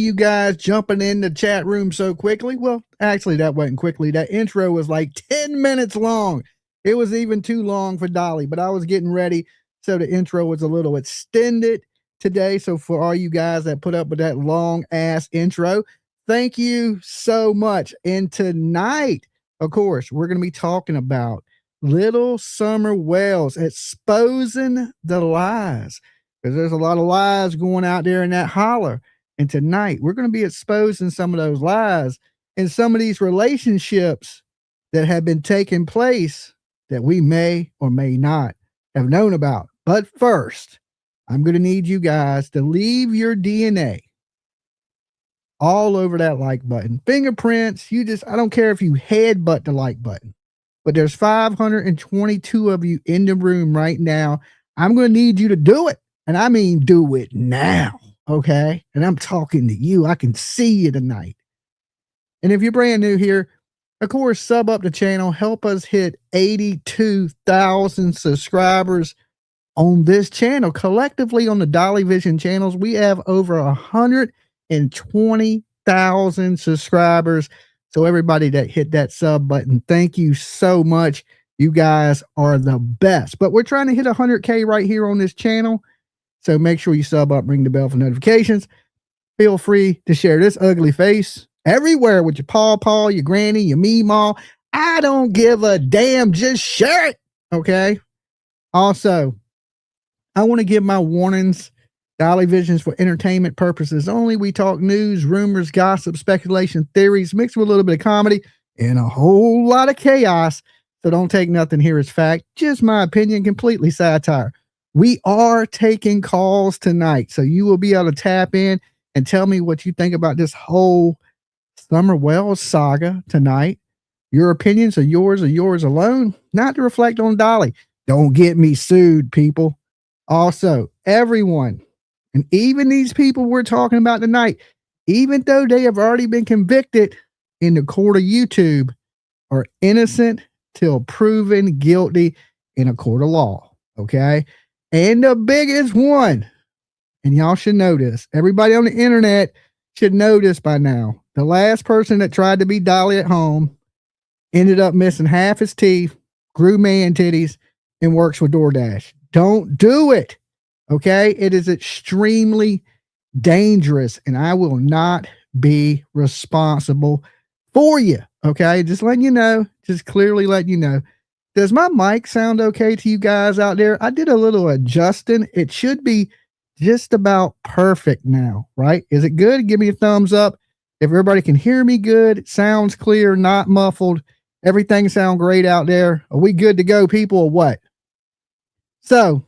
You guys jumping in the chat room so quickly. Well, actually, that wasn't quickly. That intro was like 10 minutes long. It was even too long for Dolly, but I was getting ready, so the intro was a little extended today. So for all you guys that put up with that long ass intro, thank you so much. And tonight, of course, we're going to be talking about Little Summer Wells exposing the lies, because there's a lot of lies going out there in that holler. And tonight, we're going to be exposing some of those lies and some of these relationships that have been taking place that we may or may not have known about. But first, I'm going to need you guys to leave your DNA all over that like button. Fingerprints, I don't care if you headbutt the like button, but there's 522 of you in the room right now. I'm going to need you to do it. And I mean, do it now. Okay. And I'm talking to you. I can see you tonight. And if you're brand new here, of course, sub up the channel. Help us hit 82,000 subscribers on this channel. Collectively on the Dolly Vision channels, we have over 120,000 subscribers. So everybody that hit that sub button, thank you so much. You guys are the best. But we're trying to hit 100K right here on this channel. So make sure you sub up, ring the bell for notifications. Feel free to share this ugly face everywhere with your paw, your granny, your meemaw. I don't give a damn. Just share it. Okay. Also, I want to give my warnings. Dolly Vision's for entertainment purposes only. We talk news, rumors, gossip, speculation, theories, mixed with a little bit of comedy and a whole lot of chaos. So don't take nothing here as fact. Just my opinion, completely satire. We are taking calls tonight, so you will be able to tap in and tell me what you think about this whole Summer Wells saga tonight. Your opinions are yours alone, not to reflect on Dolly. Don't get me sued, people. Also, everyone, and even these people we're talking about tonight, even though they have already been convicted in the court of YouTube, are innocent till proven guilty in a court of law. Okay. And the biggest one, and y'all should know this, everybody on the internet should know this by now. The last person that tried to be Dolly at home ended up missing half his teeth, grew man titties, and works with DoorDash. Don't do it. Okay. It is extremely dangerous, and I will not be responsible for you. Okay. Just letting you know, just clearly letting you know. Does my mic sound okay to you guys out there? I did a little adjusting. It should be just about perfect now, right? Is it good? Give me a thumbs up. If everybody can hear me good, it sounds clear, not muffled. Everything sound great out there. Are we good to go, people, or what? So,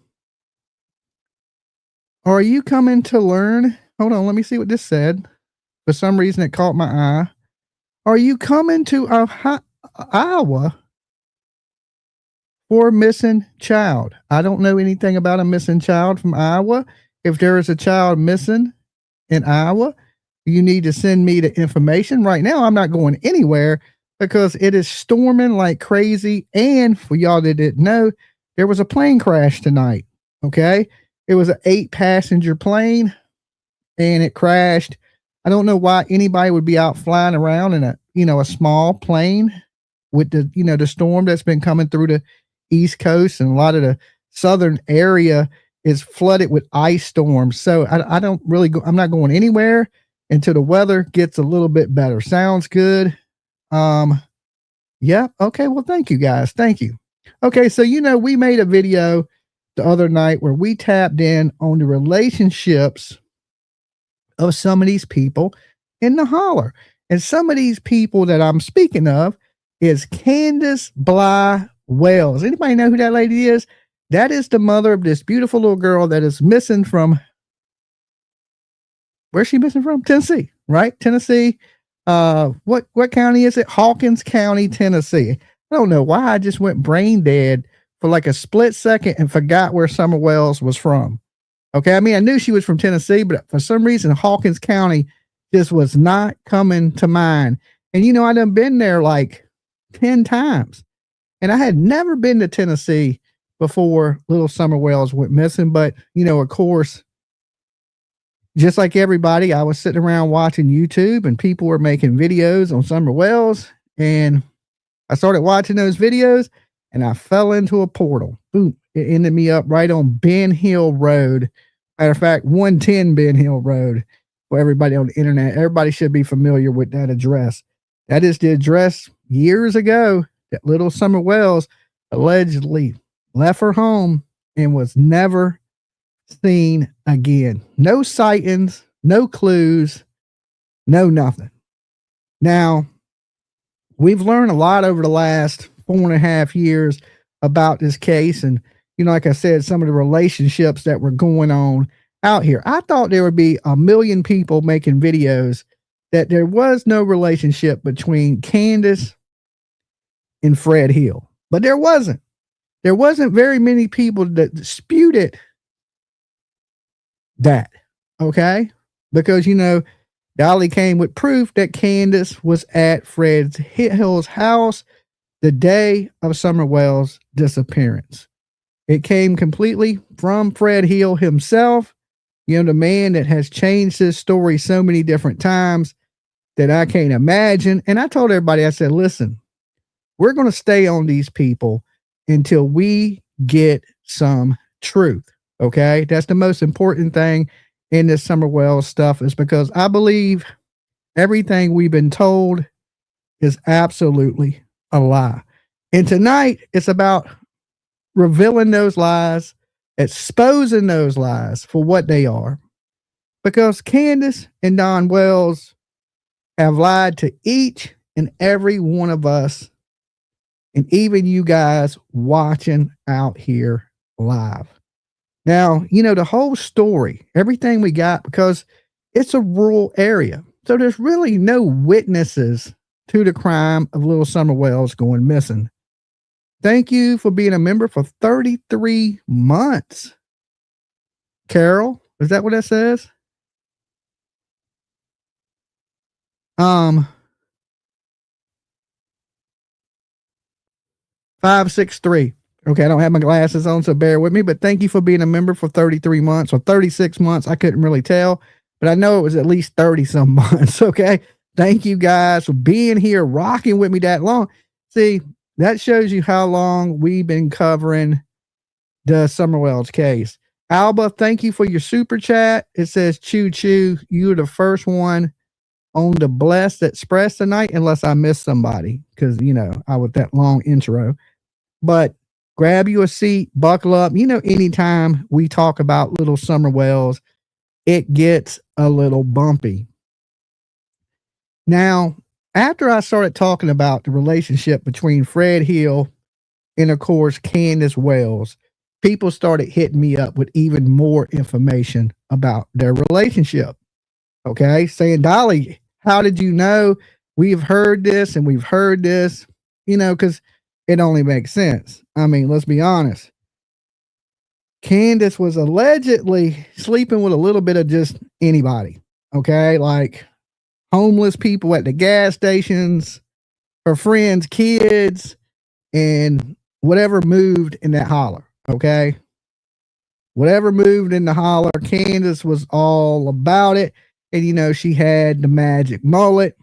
are you coming to learn? Hold on, let me see what this said. For some reason, it caught my eye. Are you coming to Iowa for a missing child? I don't know anything about a missing child from Iowa. If there is a child missing in Iowa, you need to send me the information. Right now, I'm not going anywhere because it is storming like crazy. And for y'all that didn't know, there was a plane crash tonight. Okay. It was an 8-passenger plane and it crashed. I don't know why anybody would be out flying around in a small plane with the storm that's been coming through the East Coast, and a lot of the southern area is flooded with ice storms. So I don't really go, I'm not going anywhere until the weather gets a little bit better. Sounds good. Yeah. Okay. Well, thank you guys. Thank you. Okay. So, we made a video the other night where we tapped in on the relationships of some of these people in the holler. And some of these people that I'm speaking of is Candus Wells. Anybody know who that lady is? That is the mother of this beautiful little girl that is missing from, where's she missing from? Tennessee, right? Tennessee. What county is it? Hawkins County, Tennessee. I don't know why I just went brain dead for like a split second and forgot where Summer Wells was from. Okay. I mean, I knew she was from Tennessee, but for some reason, Hawkins County just was not coming to mind. And I done been there like 10 times. And I had never been to Tennessee before little Summer Wells went missing. But, of course, just like everybody, I was sitting around watching YouTube and people were making videos on Summer Wells. And I started watching those videos and I fell into a portal. Boom. It ended me up right on Ben Hill Road. Matter of fact, 110 Ben Hill Road. For everybody on the internet, everybody should be familiar with that address. That is the address years ago that little Summer Wells allegedly left her home and was never seen again. No sightings, no clues, no nothing. Now, we've learned a lot over the last 4.5 years about this case. And, like I said, some of the relationships that were going on out here. I thought there would be a million people making videos that there was no relationship between Candus and Fred Hill, but there wasn't. There wasn't very many people that disputed that. Okay. Because, Dolly came with proof that Candus was at Fred Hill's house the day of Summer Wells' disappearance. It came completely from Fred Hill himself, the man that has changed his story so many different times that I can't imagine. And I told everybody, I said, listen, we're going to stay on these people until we get some truth. Okay. That's the most important thing in this Summer Wells stuff, is because I believe everything we've been told is absolutely a lie. And tonight it's about revealing those lies, exposing those lies for what they are. Because Candus and Don Wells have lied to each and every one of us, and even you guys watching out here live. Now, the whole story, everything we got, because it's a rural area. So there's really no witnesses to the crime of little Summer Wells going missing. Thank you for being a member for 33 months. Carol, is that what that says? 563. Okay, I don't have my glasses on, so bear with me, but thank you for being a member for 33 months or 36 months. I couldn't really tell, but I know it was at least 30 some months. Okay. Thank you guys for being here, rocking with me that long. See, that shows you how long we've been covering the Summer Wells case. Alba, thank you for your super chat. It says, choo choo. You're the first one on the Blessed Express tonight, unless I missed somebody, because, I was that long intro. But grab you a seat, buckle up. Anytime we talk about little Summer Wells, it gets a little bumpy. Now, after I started talking about the relationship between Fred Hill and, of course, Candus Wells, people started hitting me up with even more information about their relationship. Okay, saying, Dolly, how did you know? We've heard this and we've heard this, because it only makes sense. I mean, let's be honest. Candus was allegedly sleeping with a little bit of just anybody. Okay, like homeless people at the gas stations, her friends' kids, and whatever moved in that holler. Okay, whatever moved in the holler, Candus was all about it. And, she had the magic mullet,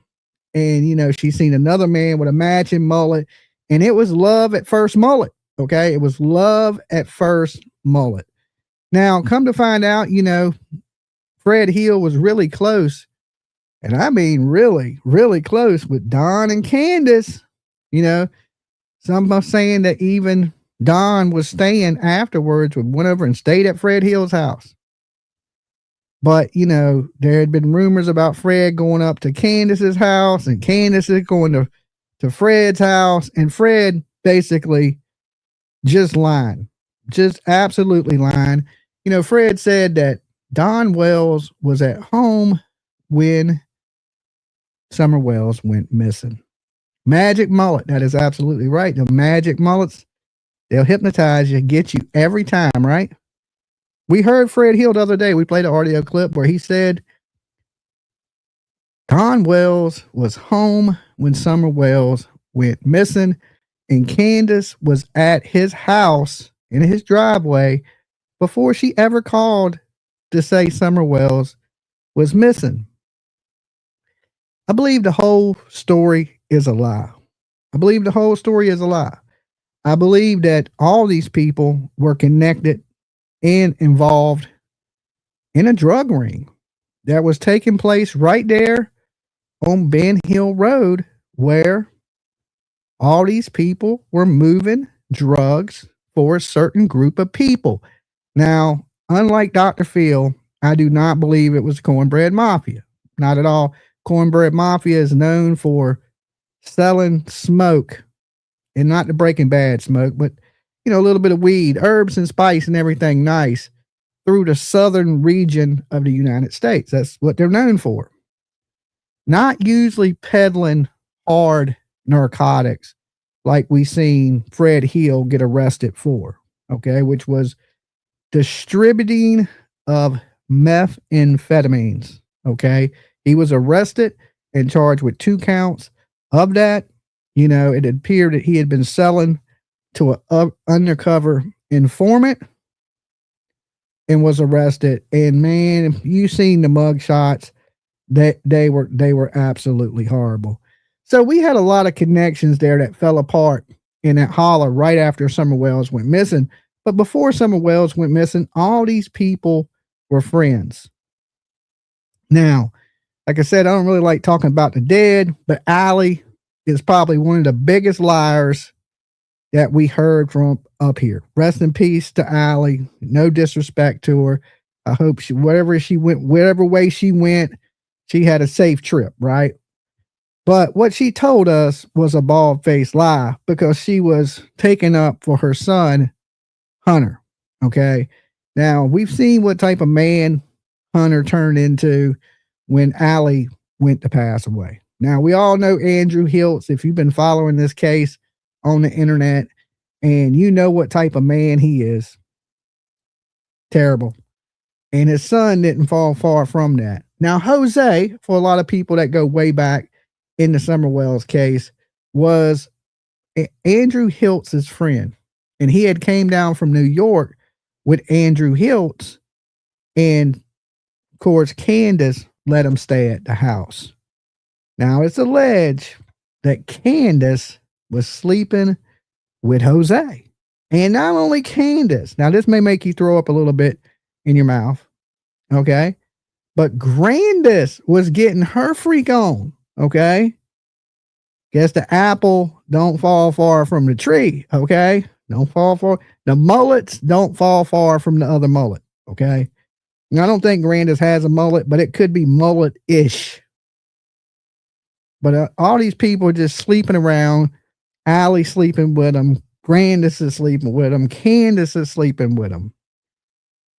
and, she seen another man with a matching mullet, and it was love at first mullet. Okay. It was love at first mullet. Now, come to find out, Fred Hill was really close. And I mean, really, really close with Don and Candus. Some are saying that even Don was staying afterwards, went over and stayed at Fred Hill's house. But, there had been rumors about Fred going up to Candus's house, and Candus is going to Fred's house, and Fred basically just lying, just absolutely lying. Fred said that Don Wells was at home when Summer Wells went missing. Magic mullet. That is absolutely right. The magic mullets, they'll hypnotize you, get you every time, right? We heard Fred Hill the other day. We played an audio clip where he said Don Wells was home when Summer Wells went missing, and Candus was at his house in his driveway before she ever called to say Summer Wells was missing. I believe the whole story is a lie. I believe the whole story is a lie. I believe that all these people were connected and involved in a drug ring that was taking place right there on Ben Hill Road, where all these people were moving drugs for a certain group of people. Now, unlike Dr. Phil, I do not believe it was Cornbread Mafia. Not at all. Cornbread Mafia is known for selling smoke, and not the Breaking Bad smoke, but a little bit of weed, herbs and spice and everything nice through the southern region of the United States. That's what they're known for. Not usually peddling hard narcotics like we seen Fred Hill get arrested for, okay, which was distributing of methamphetamines, okay. He was arrested and charged with 2 counts of that. It appeared that he had been selling to an undercover informant and was arrested. And man, you seen the mug shots, that they were absolutely horrible. So we had a lot of connections there that fell apart in that holler right after Summer Wells went missing. But before Summer Wells went missing, all these people were friends. Now, like I said, I don't really like talking about the dead, but Allie is probably one of the biggest liars that we heard from up here. Rest in peace to Allie. No disrespect to her. I hope whatever way she went, she had a safe trip, right? But what she told us was a bald-faced lie, because she was taken up for her son, Hunter. Okay. Now, we've seen what type of man Hunter turned into when Allie went to pass away. Now, we all know Andrew Hiltz, if you've been following this case on the internet, and you know what type of man he is. Terrible. And his son didn't fall far from that. Now, Jose, for a lot of people that go way back in the Summer Wells case, was Andrew Hiltz's friend. And he had came down from New York with Andrew Hiltz. And, of course, Candus let him stay at the house. Now, it's alleged that Candus was sleeping with Jose. And not only Candus. Now, this may make you throw up a little bit in your mouth. Okay? But Grandis was getting her freak on. Okay? Guess the apple don't fall far from the tree. Okay? Don't fall far. The mullets don't fall far from the other mullet. Okay? Now, I don't think Grandis has a mullet, but it could be mullet-ish. But all these people are just sleeping around. Allie sleeping with him. Grandis is sleeping with him. Candus is sleeping with him.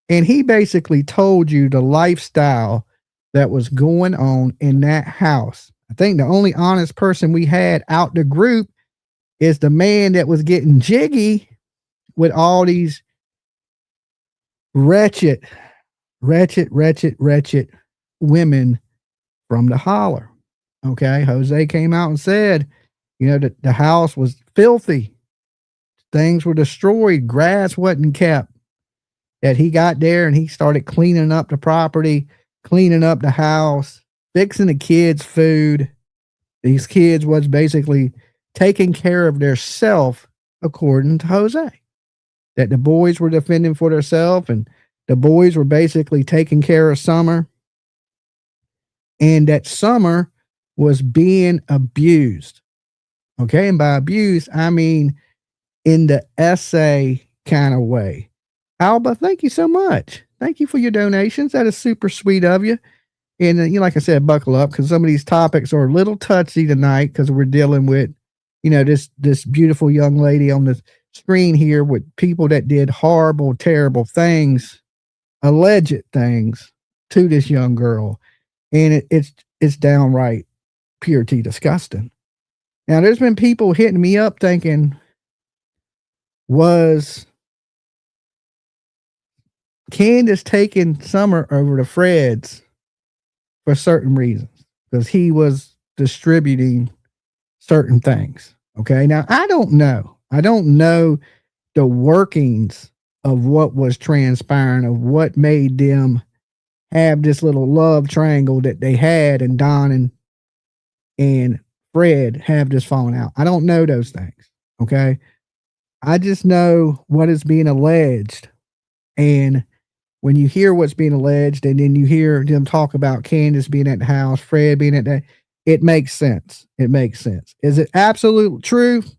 And he basically told you the lifestyle that was going on in that house. I think the only honest person we had out the group is the man that was getting jiggy with all these wretched women from the holler. Okay. Jose came out and said, that the house was filthy. Things were destroyed. Grass wasn't kept. That he got there and he started cleaning up the property, cleaning up the house, fixing the kids' food. These kids was basically taking care of their self, according to Jose. That the boys were defending for themselves, and the boys were basically taking care of Summer. And that Summer was being abused. Okay, and by abuse, I mean in the essay kind of way. Alba, thank you so much. Thank you for your donations. That is super sweet of you. And like I said, buckle up, because some of these topics are a little touchy tonight, because we're dealing with, this beautiful young lady on the screen here with people that did horrible, terrible things, alleged things to this young girl. And it's downright purity disgusting. Now, there's been people hitting me up thinking, was Candus taking Summer over to Fred's for certain reasons? Because he was distributing certain things. Okay. Now, I don't know. I don't know the workings of what was transpiring, of what made them have this little love triangle that they had, and Don and Fred have this falling out. I don't know those things. Okay. I just know what is being alleged. And when you hear what's being alleged, and then you hear them talk about Candus being at the house, Fred being at that, it makes sense. It makes sense. Is it absolute truth?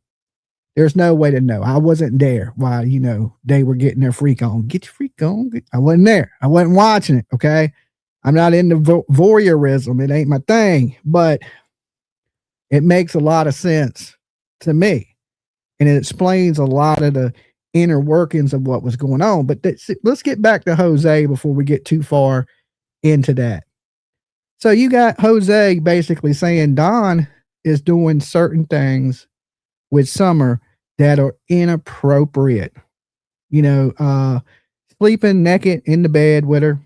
There's no way to know. I wasn't there while, they were getting their freak on. Get your freak on. I wasn't there. I wasn't watching it. Okay. I'm not into voyeurism. It ain't my thing, but it makes a lot of sense to me. And it explains a lot of the inner workings of what was going on. But let's get back to Jose before we get too far into that. So you got Jose basically saying Don is doing certain things with Summer that are inappropriate. Sleeping naked in the bed with her.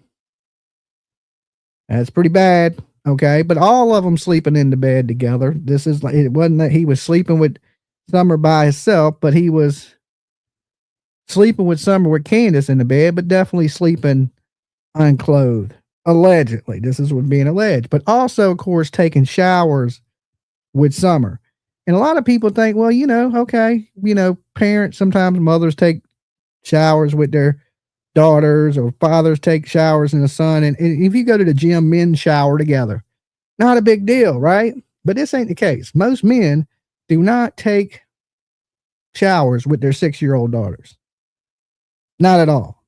That's pretty bad. Okay. But all of them sleeping in the bed together. This is like, it wasn't that he was sleeping with Summer by himself, but he was sleeping with Summer with Candus in the bed, but definitely sleeping unclothed. Allegedly. This is what's being alleged. But also, of course, taking showers with Summer. And a lot of people think, well, okay, parents, sometimes mothers take showers with their daughters, or fathers take showers in the sun. And if you go to the gym, men shower together. Not a big deal, right? But this ain't the case. Most men do not take showers with their 6-year-old daughters. Not at all.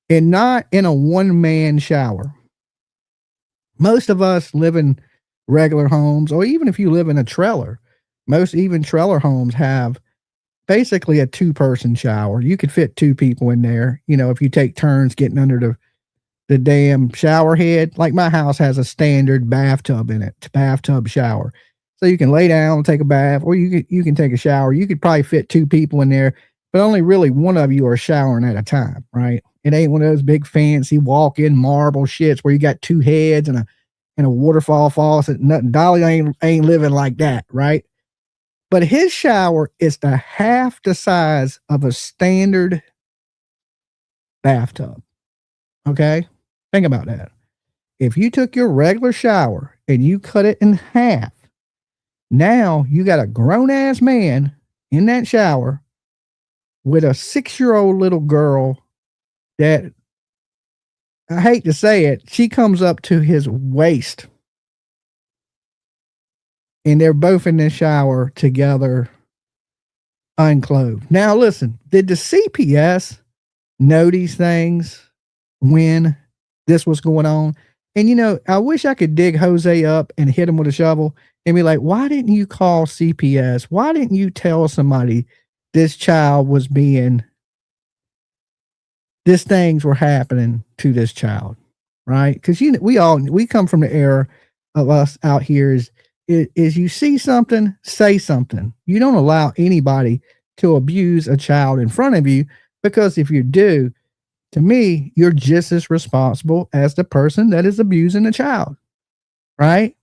And not in a one-man shower. Most of us live in regular homes, or even if you live in a trailer, most even trailer homes have basically a 2-person shower. You could fit 2 people in there, if you take turns getting under the damn shower head. Like my house has a standard bathtub in it, bathtub shower. So you can lay down and take a bath, or you can take a shower. You could probably fit 2 people in there, but only really one of you are showering at a time, right? It ain't one of those big fancy walk-in marble shits where you got 2 heads and a waterfall faucet. Nothing. Dolly ain't living like that, right? But his shower is half the size of a standard bathtub. Okay? Think about that. If you took your regular shower and you cut it in half, now you got a grown-ass man in that shower with a 6-year-old little girl that, I hate to say it, she comes up to his waist. And they're both in the shower together, unclothed. Now, listen, did the CPS know these things when this was going on? And, I wish I could dig Jose up and hit him with a shovel and be like, why didn't you call CPS? Why didn't you tell somebody this child was these things were happening to this child, right? Because, we come from the era of us out here is you see something, say something. You don't allow anybody to abuse a child in front of you, because if you do, to me, you're just as responsible as the person that is abusing the child, right?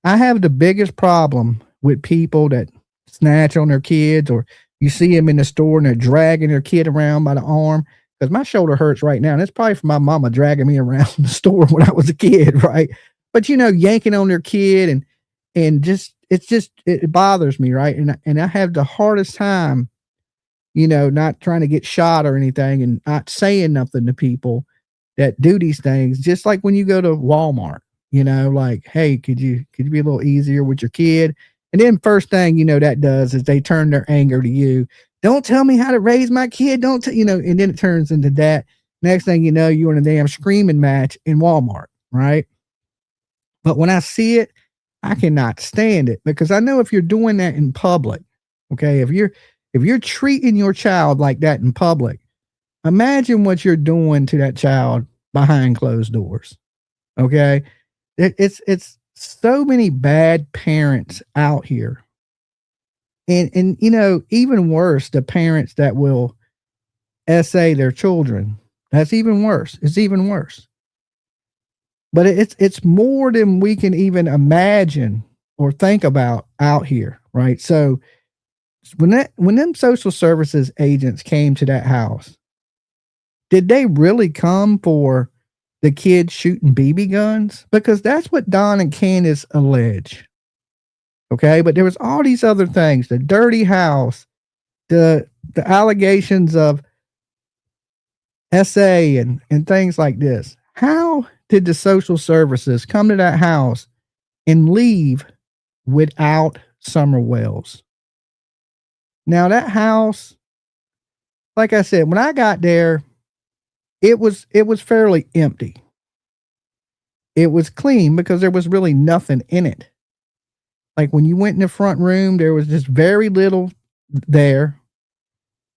I have the biggest problem with people that snatch on their kids, or you see them in the store and they're dragging their kid around by the arm, because my shoulder hurts right now. And it's probably from my mama dragging me around the store when I was a kid, right? But, yanking on their kid and it bothers me, right? And I have the hardest time, not trying to get shot or anything, and not saying nothing to people that do these things. Just like when you go to Walmart, like, hey, could you be a little easier with your kid? And then first thing, that does is they turn their anger to you. Don't tell me how to raise my kid. Don't, and then it turns into that. Next thing you know, you're in a damn screaming match in Walmart, right? But when I see it, I cannot stand it, because I know if you're doing that in public, okay, if you're treating your child like that in public, imagine what you're doing to that child behind closed doors. Okay. It's so many bad parents out here. And even worse, the parents that will essay their children. That's even worse. It's even worse. But it's more than we can even imagine or think about out here, right? So when them social services agents came to that house, did they really come for the kids shooting BB guns? Because that's what Don and Candace allege. Okay, but there was all these other things, the dirty house, the allegations of SA and things like this. How did the social services come to that house and leave without Summer Wells? Now that house, like I said, when I got there, it was fairly empty. It was clean because there was really nothing in it. Like when you went in the front room, there was just very little there.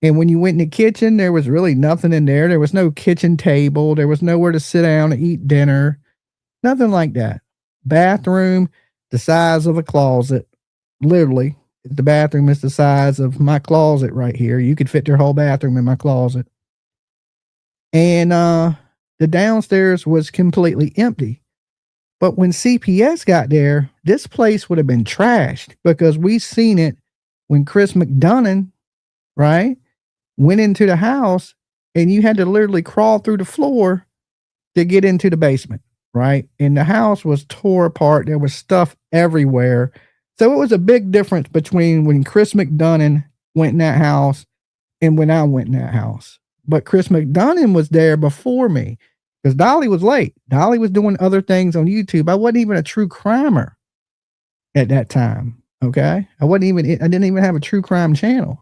And when you went in the kitchen, there was really nothing in there. There was no kitchen table. There was nowhere to sit down and eat dinner. Nothing like that. Bathroom, the size of a closet. Literally, the bathroom is the size of my closet right here. You could fit their whole bathroom in my closet. And the downstairs was completely empty. But when CPS got there, this place would have been trashed because we seen it when Chris McDonough, right, went into the house, and you had to literally crawl through the floor to get into the basement, right? And the house was tore apart. There was stuff everywhere. So it was a big difference between when Chris McDonough went in that house and when I went in that house. But Chris McDonough was there before me because Dolly was late. Dolly was doing other things on YouTube. I wasn't even a true crimer at that time. Okay. I didn't even have a true crime channel.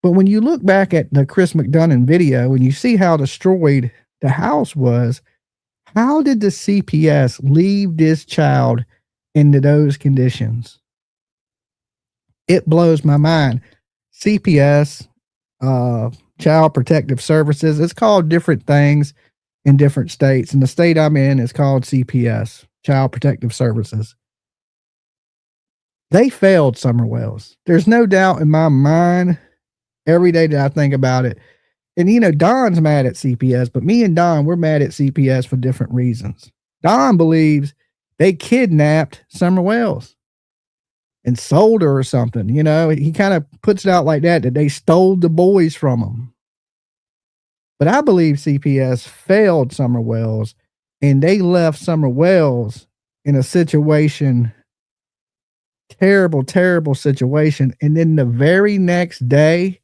But when you look back at the Chris McDonough video and you see how destroyed the house was, how did the CPS leave this child into those conditions? It blows my mind. CPS, Child Protective Services, it's called different things in different states. In the state I'm in, it's called CPS, Child Protective Services. They failed Summer Wells. There's no doubt in my mind every day that I think about it. And, you know, Don's mad at CPS, but me and Don, we're mad at CPS for different reasons. Don believes they kidnapped Summer Wells and sold her or something. You know, he kind of puts it out like that they stole the boys from him. But I believe CPS failed Summer Wells and they left Summer Wells in a situation, terrible, terrible situation. And then the very next day,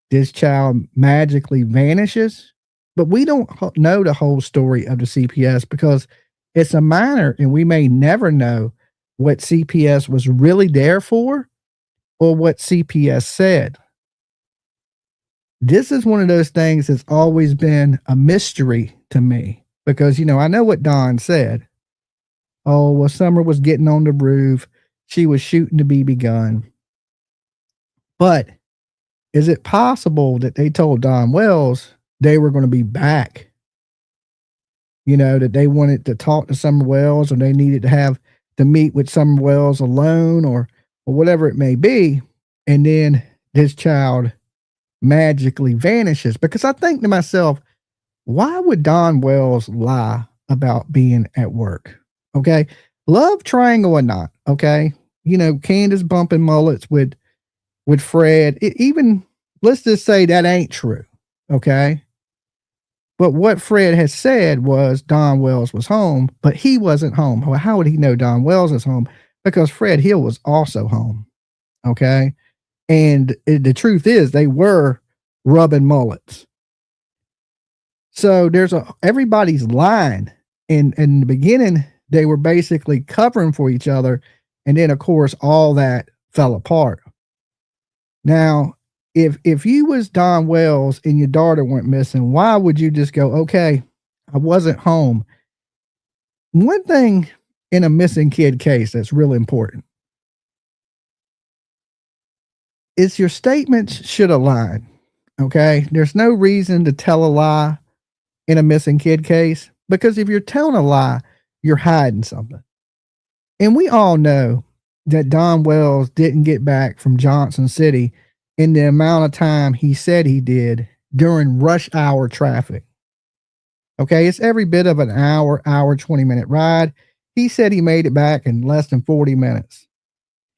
this child magically vanishes. But we don't know the whole story of the CPS because it's a minor and we may never know what CPS was really there for or what CPS said. This is one of those things that's always been a mystery to me because, you know, I know what Don said. Oh, well, Summer was getting on the roof. She was shooting the BB gun. But is it possible that they told Don Wells they were going to be back? You know, that they wanted to talk to Summer Wells or they needed to meet with Summer Wells alone or whatever it may be. And then this child magically vanishes. Because I think to myself, why would Don Wells lie about being at work? Okay. Love triangle or not. Okay. You know, Candace bumping mullets with Fred. Even let's just say that ain't true. Okay. But what Fred has said was Don Wells was home, but he wasn't home. Well, how would he know Don Wells is home? Because Fred Hill was also home. Okay. And the truth is they were rubbing mullets. So everybody's lying. In the beginning, they were basically covering for each other. And then of course, all that fell apart. Now, if you was Don Wells and your daughter went missing, why would you just go, okay, I wasn't home? One thing in a missing kid case that's really important is your statements should align. Okay. There's no reason to tell a lie in a missing kid case because if you're telling a lie, you're hiding something. And we all know that Don Wells didn't get back from Johnson City in the amount of time he said he did during rush hour traffic. Okay, it's every bit of an hour, 20-minute ride. He said he made it back in less than 40 minutes.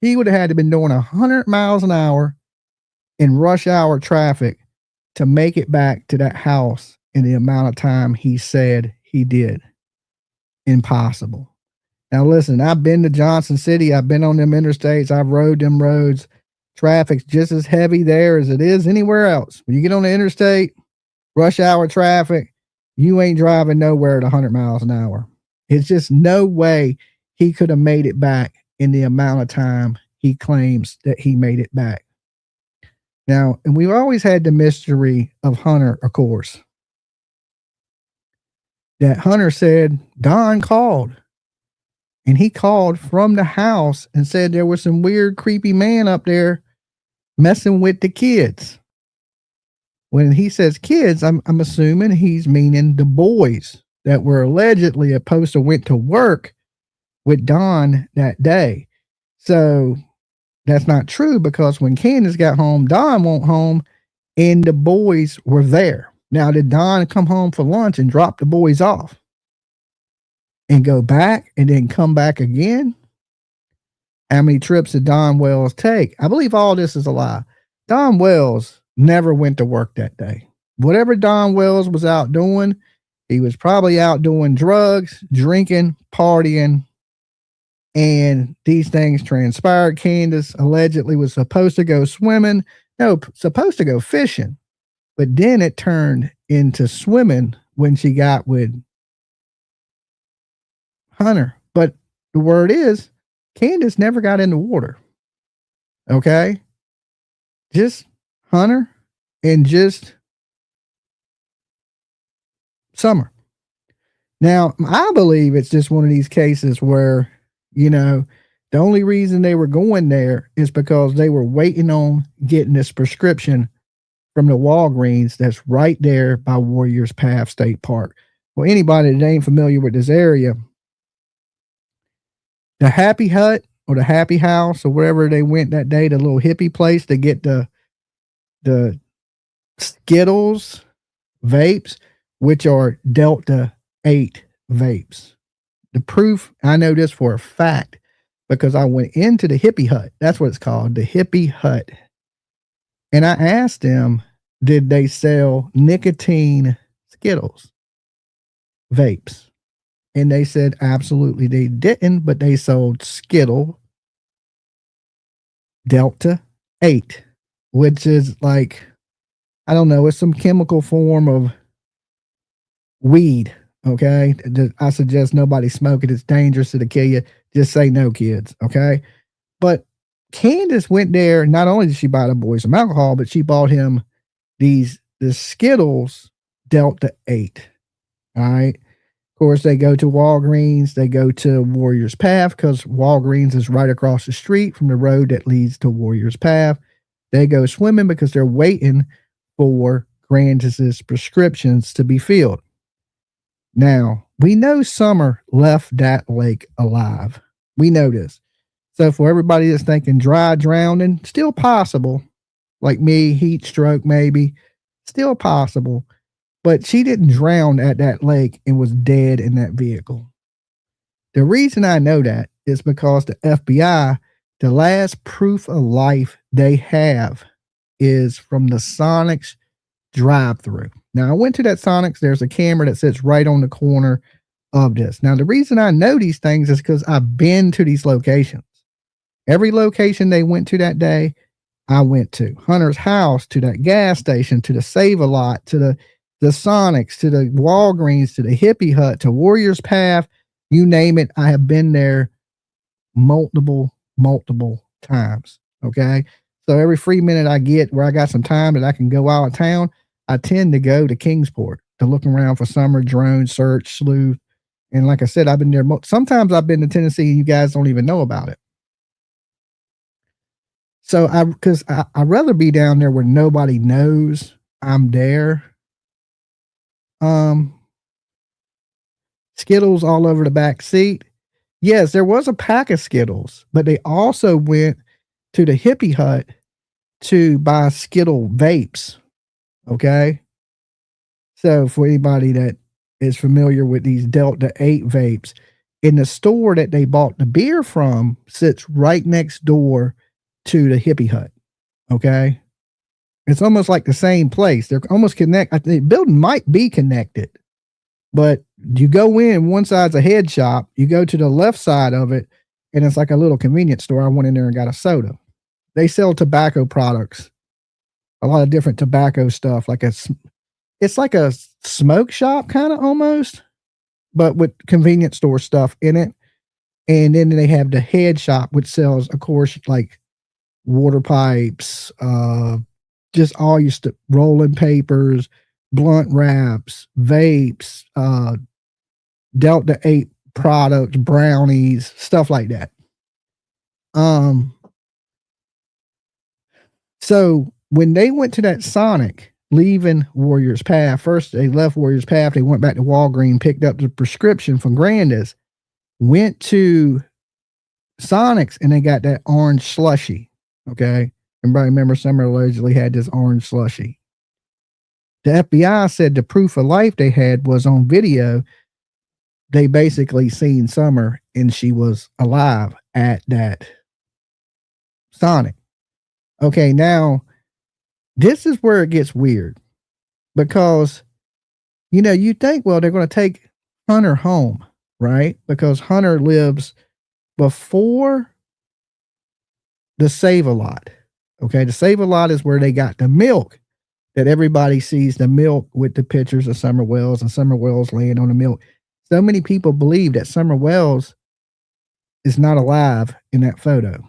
He would have had to been doing 100 miles an hour in rush hour traffic to make it back to that house in the amount of time he said he did. Impossible. Now, listen, I've been to Johnson City. I've been on them interstates. I've rode them roads. Traffic's just as heavy there as it is anywhere else. When you get on the interstate, rush hour traffic, you ain't driving nowhere at 100 miles an hour. It's just no way he could have made it back in the amount of time he claims that he made it back. Now, and we've always had the mystery of Hunter, of course. That Hunter said Don called. And he called from the house and said there was some weird, creepy man up there messing with the kids. When he says kids, I'm assuming he's meaning the boys that were allegedly supposed to went to work with Don that day. So that's not true, because when Candus got home, Don went home and the boys were there. Now, did Don come home for lunch and drop the boys off and go back and then come back again? How many trips did Don Wells take? I believe all this is a lie. Don Wells never went to work that day. Whatever Don Wells was out doing, he was probably out doing drugs, drinking, partying, and these things transpired. Candus allegedly was supposed to go swimming. No, supposed to go fishing. But then it turned into swimming when she got with Hunter. But the word is, Candus never got in the water. Okay? Just Hunter and just Summer. Now, I believe it's just one of these cases where, you know, the only reason they were going there is because they were waiting on getting this prescription from the Walgreens that's right there by Warriors Path State Park. Well, anybody that ain't familiar with this area, the Happy Hut or the Happy House or wherever they went that day, the little hippie place to get the Skittles vapes, which are Delta 8 vapes. The proof, I know this for a fact because I went into the Hippie Hut. That's what it's called, the Hippie Hut. And I asked them, did they sell nicotine Skittles vapes? And they said absolutely they didn't, but they sold Skittle Delta 8, which is like, I don't know, it's some chemical form of weed. Okay. I suggest nobody smoke it. It's dangerous. It'll kill you. Just say no, kids. Okay. But Candus went there. Not only did she buy the boy some alcohol, but she bought him the Skittles Delta 8. All right. Of course, they go to Walgreens. They go to Warriors Path because Walgreens is right across the street from the road that leads to Warriors Path. They go swimming because they're waiting for Candus's prescriptions to be filled. Now, we know Summer left that lake alive. We know this. So for everybody that's thinking dry drowning, still possible. Like me, heat stroke maybe, still possible. But she didn't drown at that lake and was dead in that vehicle. The reason I know that is because the FBI, the last proof of life they have is from the Sonics drive-through. Now, I went to that Sonics. There's a camera that sits right on the corner of this. Now, the reason I know these things is because I've been to these locations. Every location they went to that day, I went to. Hunter's house, to that gas station, to the Save-A-Lot, to the Sonics, to the Walgreens, to the Hippie Hut, to Warriors Path, you name it. I have been there multiple times. Okay. So every free minute I get where I got some time that I can go out of town, I tend to go to Kingsport to look around for Summer, drone, search, sleuth. And like I said, I've been there. Sometimes I've been to Tennessee and you guys don't even know about it. So I'd rather be down there where nobody knows I'm there. Skittles all over the back seat. Yes, there was a pack of Skittles, but they also went to the Hippie Hut to buy Skittle vapes. Okay. So for anybody that is familiar with these Delta 8 vapes, in the store that they bought the beer from sits right next door to the Hippie Hut. Okay. It's almost like the same place. They're almost connected. The building might be connected, but you go in, one side's a head shop. You go to the left side of it, and it's like a little convenience store. I went in there and got a soda. They sell tobacco products, a lot of different tobacco stuff. It's like a smoke shop kind of almost, but with convenience store stuff in it. And then they have the head shop, which sells, of course, like water pipes, just all your rolling papers, blunt wraps, vapes, Delta 8 products, brownies, stuff like that. So when they went to that Sonic, leaving Warriors Path, first they left Warriors Path, they went back to Walgreens, picked up the prescription from Grandis, went to Sonic's, and they got that orange slushy. Okay. Everybody remember Summer allegedly had this orange slushy. The FBI said the proof of life they had was on video. They basically seen Summer and she was alive at that Sonic. Okay, now this is where it gets weird because, you think, well, they're going to take Hunter home, right? Because Hunter lives before the Save-A-Lot. Okay, the Save-A-Lot is where they got the milk that everybody sees, the milk with the pictures of Summer Wells and Summer Wells laying on the milk. So many people believe that Summer Wells is not alive in that photo.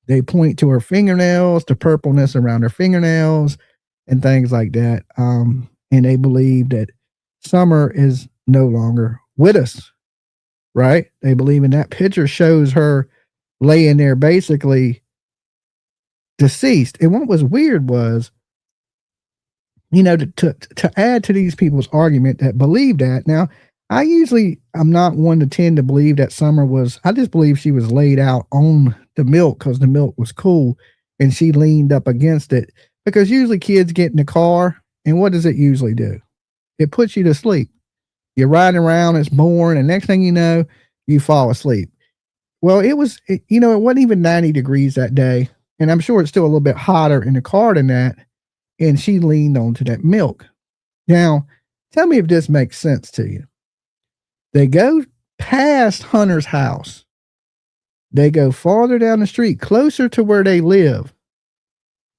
They point to her fingernails, the purpleness around her fingernails and things like that. And they believe that Summer is no longer with us, right? They believe in that picture shows her laying there basically deceased. And what was weird was, to add to these people's argument that believe that. Now, I'm not one to tend to believe that Summer I just believe she was laid out on the milk because the milk was cool and she leaned up against it, because usually kids get in the car and what does it usually do? It puts you to sleep. You're riding around, it's boring, and next thing you know, you fall asleep. Well, it wasn't even 90 degrees that day. And I'm sure it's still a little bit hotter in the car than that. And she leaned onto that milk. Now, tell me if this makes sense to you. They go past Hunter's house. They go farther down the street, closer to where they live.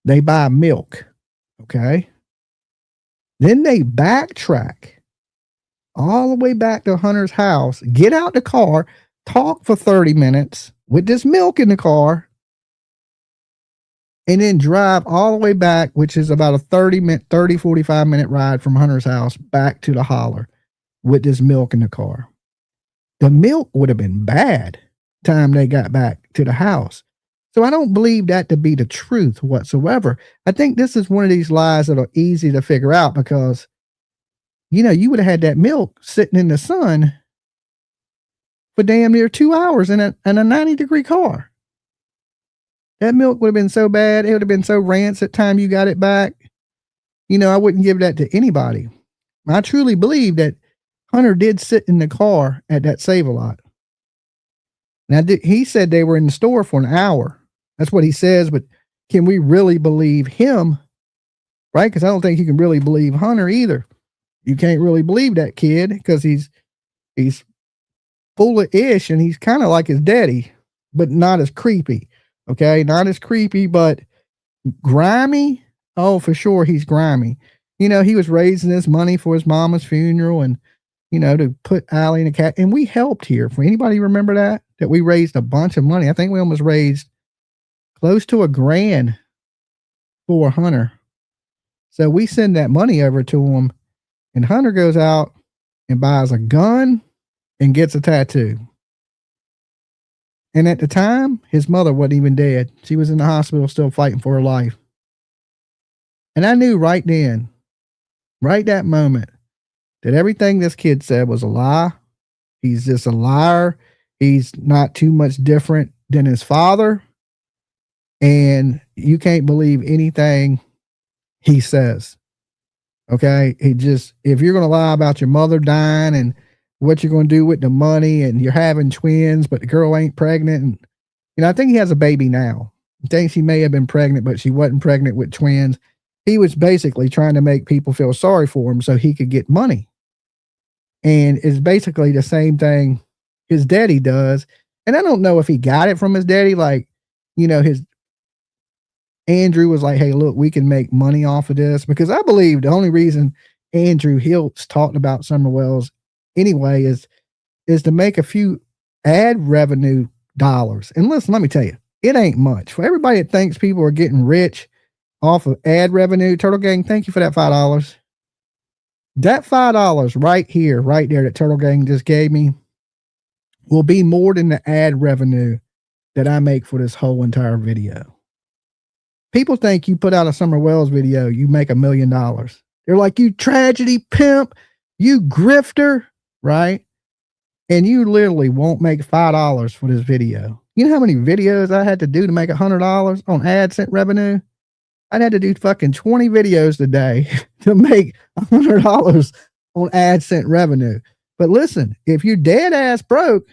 They buy milk. Okay. Then they backtrack all the way back to Hunter's house, get out the car, talk for 30 minutes with this milk in the car, and then drive all the way back, which is about a 45 minute ride from Hunter's house back to the holler with this milk in the car. The milk would have been bad time they got back to the house. So I don't believe that to be the truth whatsoever. I think this is one of these lies that are easy to figure out because, you would have had that milk sitting in the sun for damn near 2 hours in a 90-degree car. That milk would have been so bad. It would have been so rancid time you got it back. I wouldn't give that to anybody. I truly believe that Hunter did sit in the car at that Save-A-Lot. Now, he said they were in the store for an hour. That's what he says, but can we really believe him? Right? Because I don't think you can really believe Hunter either. You can't really believe that kid because he's full of ish and he's kind of like his daddy, but not as creepy. Okay, not as creepy, but grimy. Oh, for sure, he's grimy. He was raising this money for his mama's funeral and, to put Allie in a cat. And we helped here. For anybody remember that we raised a bunch of money. I think we almost raised close to $1,000 for Hunter. So we send that money over to him, and Hunter goes out and buys a gun and gets a tattoo. And at the time, his mother wasn't even dead. She was in the hospital still fighting for her life. And I knew right then, right that moment, that everything this kid said was a lie. He's just a liar. He's not too much different than his father. And you can't believe anything he says. Okay? If you're going to lie about your mother dying and what you're going to do with the money and you're having twins, but the girl ain't pregnant. And, I think he has a baby now. I think she may have been pregnant, but she wasn't pregnant with twins. He was basically trying to make people feel sorry for him so he could get money. And it's basically the same thing his daddy does. And I don't know if he got it from his daddy. Like, his Andrew was like, hey, look, we can make money off of this. Because I believe the only reason Andrew Hilt's talking about Summer Wells anyway is to make a few ad revenue dollars. And listen, let me tell you, it ain't much. For everybody that thinks people are getting rich off of ad revenue, Turtle Gang, thank you for that $5. That $5 right here, right there, that Turtle Gang just gave me will be more than the ad revenue that I make for this whole entire video. People think you put out a Summer Wells video, you make $1 million. They're like, you tragedy pimp, you grifter, right? And you literally won't make $5 for this video. You know how many videos I had to do to make $100 on AdSense revenue? I'd had to do fucking 20 videos today to make $100 on AdSense revenue. But listen, if you're dead ass broke,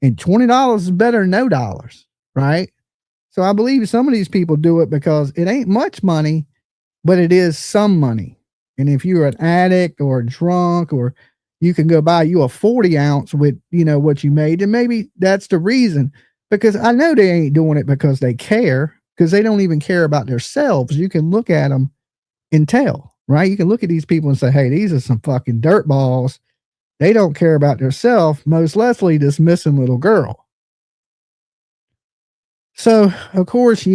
and $20 is better than no dollars, right? So I believe some of these people do it because it ain't much money, but it is some money. And if you're an addict or a drunk, or you can go buy you a 40 ounce with, what you made, and maybe that's the reason. Because I know they ain't doing it because they care, because they don't even care about themselves. You can look at them and tell, right? You can look at these people and say, hey, these are some fucking dirt balls. They don't care about themselves, most likely this missing little girl. So, of course,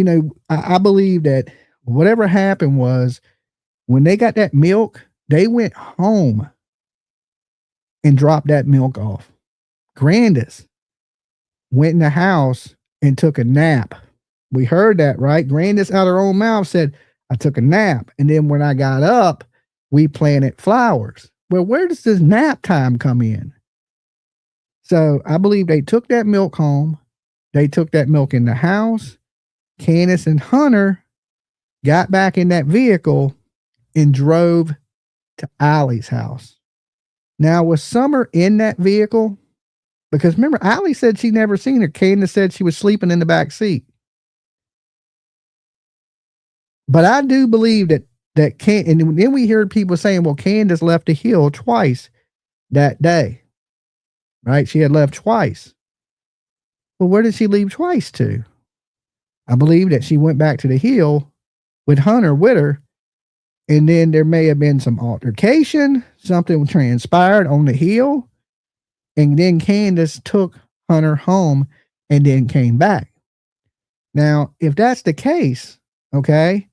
I believe that whatever happened was when they got that milk, they went home and dropped that milk off. Candus went in the house and took a nap. We heard that, right? Candus out of her own mouth said, I took a nap. And then when I got up, we planted flowers. Well, where does this nap time come in? So I believe they took that milk home. They took that milk in the house. Candus and Hunter got back in that vehicle and drove to Allie's house. Now, was Summer in that vehicle? Because remember, Allie said she never seen her. Candus said she was sleeping in the back seat. But I do believe that and then we heard people saying, well, Candus left the hill twice that day, right? She had left twice. Well, where did she leave twice to? I believe that she went back to the hill with Hunter with her, and then there may have been some altercation, something transpired on the hill, and then Candus took Hunter home and then came back. Now, if that's the case, okay,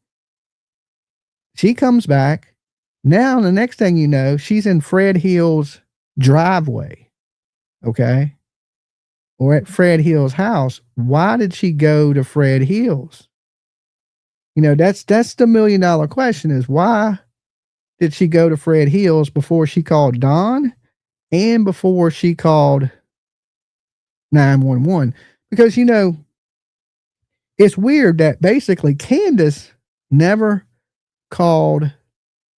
she comes back. Now, the next thing you know, she's in Fred Hill's driveway, okay, or at Fred Hill's house. Why did she go to Fred Hill's? That's the $1 million question, is why did she go to Fred Hill's before she called Don and before she called 911? Because, it's weird that basically Candus never called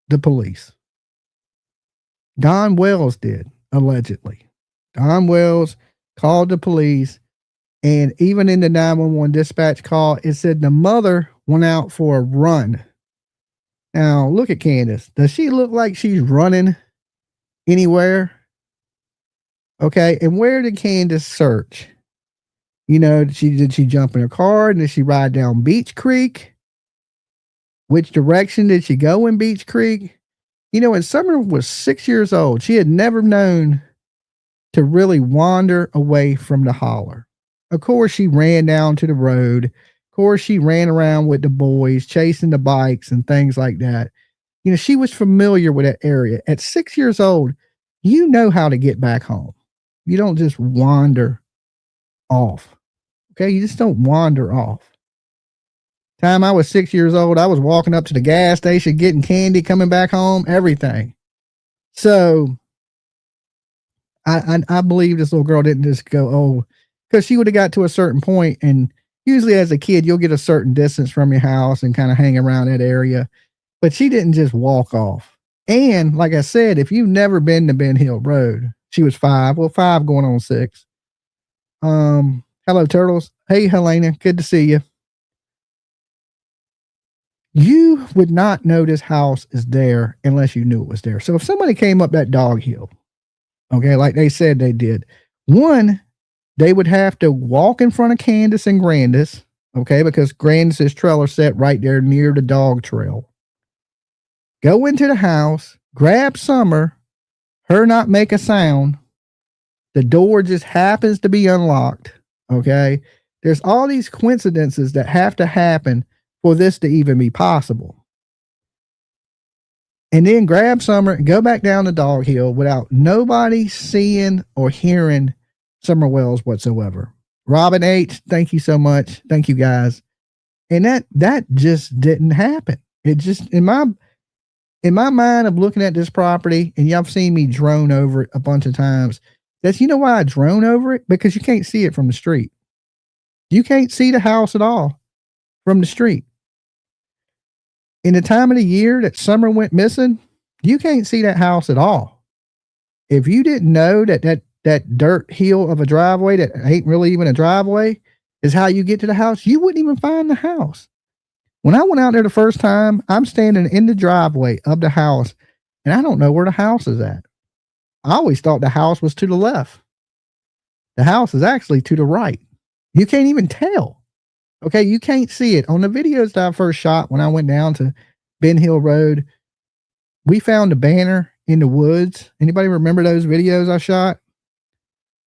the police. Don Wells did, allegedly. Don Wells called the police, and even in the 911 dispatch call, it said the mother went out for a run. Now, look at Candus. Does she look like she's running anywhere? Okay, and where did Candus search? Did she jump in her car? Did she ride down Beach Creek? Which direction did she go in Beach Creek? When Summer was 6 years old, she had never known to really wander away from the holler. Of course, she ran down to the road. Of course, she ran around with the boys, chasing the bikes and things like that. She was familiar with that area. At 6 years old, you know how to get back home. You don't just wander off. Okay, you just don't wander off. Time I was 6 years old, I was walking up to the gas station, getting candy, coming back home, everything. So I believe this little girl didn't just go, oh, because she would have got to a certain point, and usually as a kid, you'll get a certain distance from your house and kind of hang around that area. But she didn't just walk off. And like I said, if you've never been to Ben Hill Road, she was 5 going on 6. Hello, Turtles. Hey, Helena, good to see you. You would not know this house is there unless you knew it was there. So if somebody came up that dog hill, okay, like they said they did, one, they would have to walk in front of Candus and Grandis, okay, because Grandis's trailer set right there near the dog trail. Go into the house, grab Summer, her not make a sound. The door just happens to be unlocked, okay? There's all these coincidences that have to happen for this to even be possible. And then grab Summer and go back down the dog hill without nobody seeing or hearing Summer Wells whatsoever. Robin H, thank you so much. Thank you guys. And that just didn't happen. It just in my mind of looking at this property, and y'all have seen me drone over it a bunch of times. You know why I drone over it? Because you can't see it from the street. You can't see the house at all from the street. In the time of the year that Summer went missing, you can't see that house at all. If you didn't know that dirt hill of a driveway that ain't really even a driveway is how you get to the house, you wouldn't even find the house. When I went out there the first time, I'm standing in the driveway of the house, and I don't know where the house is at. I always thought the house was to the left. The house is actually to the right. You can't even tell. Okay, you can't see it. On the videos that I first shot when I went down to Ben Hill Road, we found a banner in the woods. Anybody remember those videos I shot?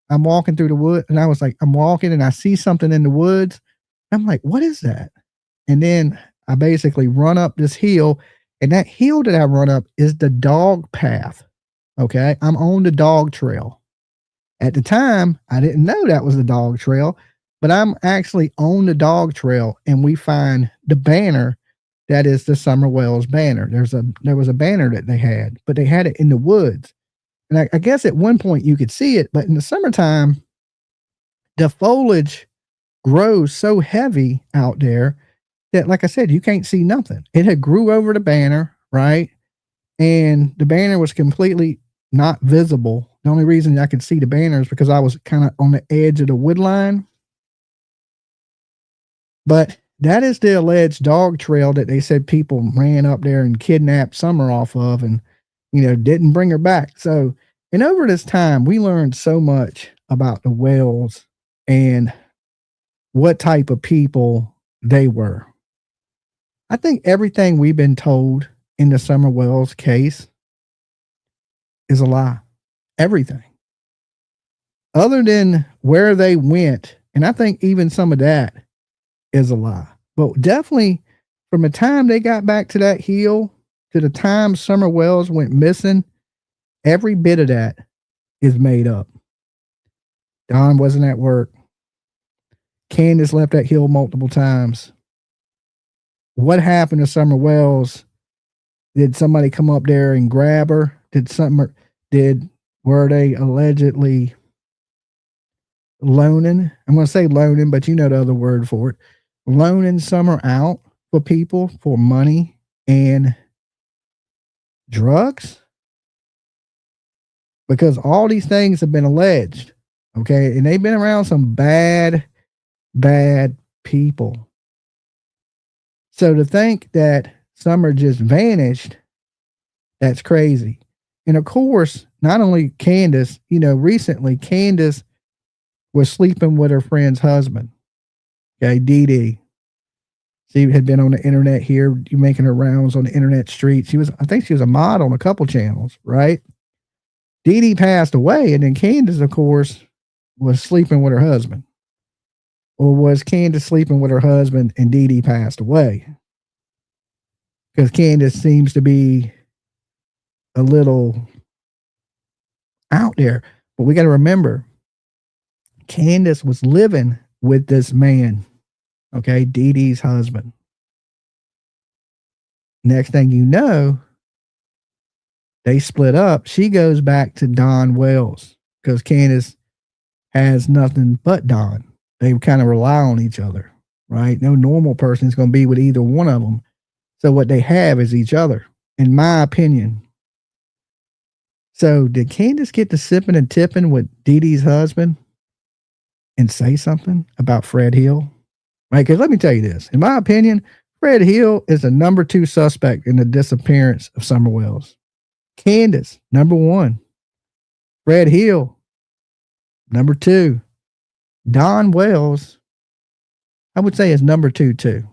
I'm walking through the wood, and I was like, I'm walking, and I see something in the woods. I'm like, what is that? And then I basically run up this hill, and that hill that I run up is the dog path. Okay, I'm on the dog trail. At the time, I didn't know that was the dog trail, but I'm actually on the dog trail, and we find the banner that is the Summer Wells banner. There was a banner that they had, but they had it in the woods. And I guess at one point you could see it, but in the summertime, the foliage grows so heavy out there that, like I said, you can't see nothing. It had grew over the banner, right? And the banner was completely not visible. The only reason I could see the banner is because I was kind of on the edge of the wood line. But that is the alleged dog trail that they said people ran up there and kidnapped Summer off of and, didn't bring her back. So, and over this time, we learned so much about the Wells and what type of people they were. I think everything we've been told in the Summer Wells case is a lie. Everything. Other than where they went, and I think even some of that is a lie. But definitely from the time they got back to that hill to the time Summer Wells went missing, every bit of that is made up. Don wasn't at work. Candus left that hill multiple times. What happened to Summer Wells? Did somebody come up there and grab her? Were they allegedly loaning? I'm going to say loaning, but you know the other word for it. Loaning Summer out for people for money and drugs? Because all these things have been alleged, okay? And they've been around some bad people. So to think that Summer just vanished, that's crazy. And of course, not only Candus, recently Candus was sleeping with her friend's husband. Okay, Dee Dee. She had been on the internet here, making her rounds on the internet streets. I think she was a mod on a couple channels, right? Dee Dee passed away, and then Candus, of course, was sleeping with her husband. Or was Candus sleeping with her husband and Dee Dee passed away? Because Candus seems to be a little out there. But we got to remember, Candus was living with this man, okay, Dee Dee's husband. Next thing you know, they split up. She goes back to Don Wells because Candus has nothing but Don. They kind of rely on each other, right? No normal person is going to be with either one of them. So what they have is each other, in my opinion. So did Candus get to sipping and tipping with Dee Dee's husband and say something about Fred Hill? Right? Because let me tell you this. In my opinion, Fred Hill is the number 2 suspect in the disappearance of Summer Wells. Candus, number 1. Fred Hill, number 2. Don Wells, I would say, is number 2 too.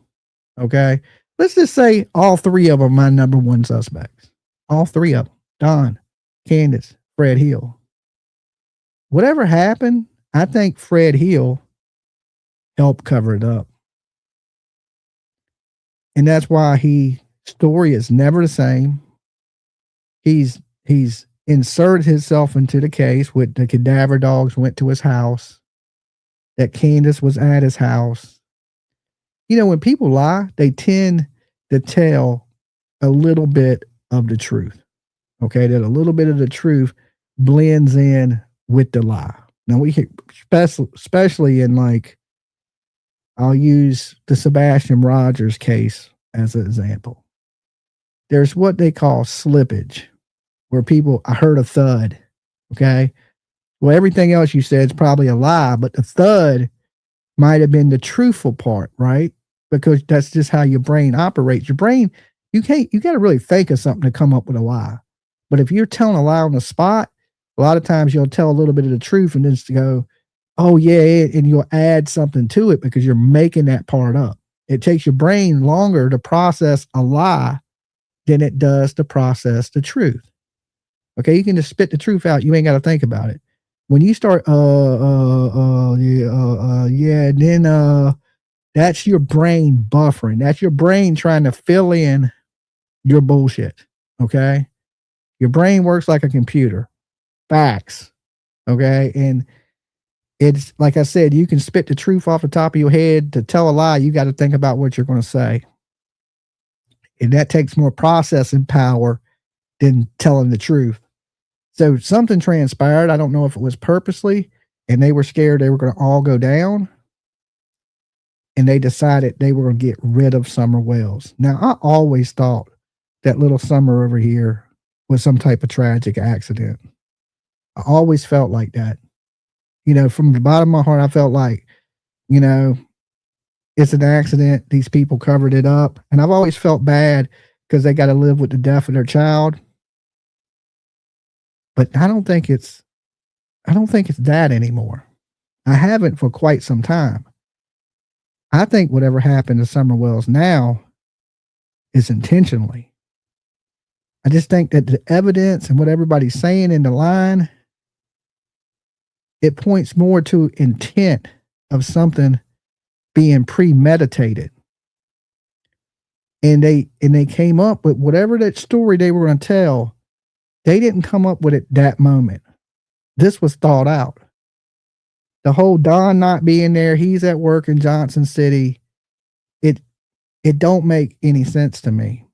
Okay. Let's just say all 3 of them are my number 1 suspects. All 3 of them. Don, Candus, Fred Hill. Whatever happened, I think Fred Hill helped cover it up. And that's why story is never the same. He's inserted himself into the case with the cadaver dogs went to his house, that Candus was at his house. You know, when people lie, they tend to tell a little bit of the truth. Okay, that a little bit of the truth blends in with the lie. Now we can, especially in, like, I'll use the Sebastian Rogers case as an example. There's what they call slippage, where I heard a thud. Okay. Well, everything else you said is probably a lie, but the thud might have been the truthful part, right? Because that's just how your brain operates. Your brain, you got to really think of something to come up with a lie. But if you're telling a lie on the spot, a lot of times you'll tell a little bit of the truth and then just go, oh yeah, and you'll add something to it because you're making that part up. It takes your brain longer to process a lie than it does to process the truth. Okay, you can just spit the truth out. You ain't got to think about it. When you start, then that's your brain buffering. That's your brain trying to fill in your bullshit. Okay, your brain works like a computer. Facts. Okay, and it's like I said, you can spit the truth off the top of your head. To tell a lie, you got to think about what you're going to say. And that takes more processing power than telling the truth. So something transpired. I don't know if it was purposely, and they were scared they were going to all go down. And they decided they were going to get rid of Summer Wells. Now, I always thought that little Summer over here was some type of tragic accident. I always felt like that. You know, from the bottom of my heart, I felt like, you know, it's an accident. These people covered it up. And I've always felt bad because they got to live with the death of their child. But I don't think it's that anymore. I haven't for quite some time. I think whatever happened to Summer Wells now is intentionally. I just think that the evidence and what everybody's saying in the line, it points more to intent of something being premeditated. And they came up with whatever that story they were going to tell. They didn't come up with it that moment. This was thought out. The whole Don not being there, he's at work in Johnson City. It don't make any sense to me.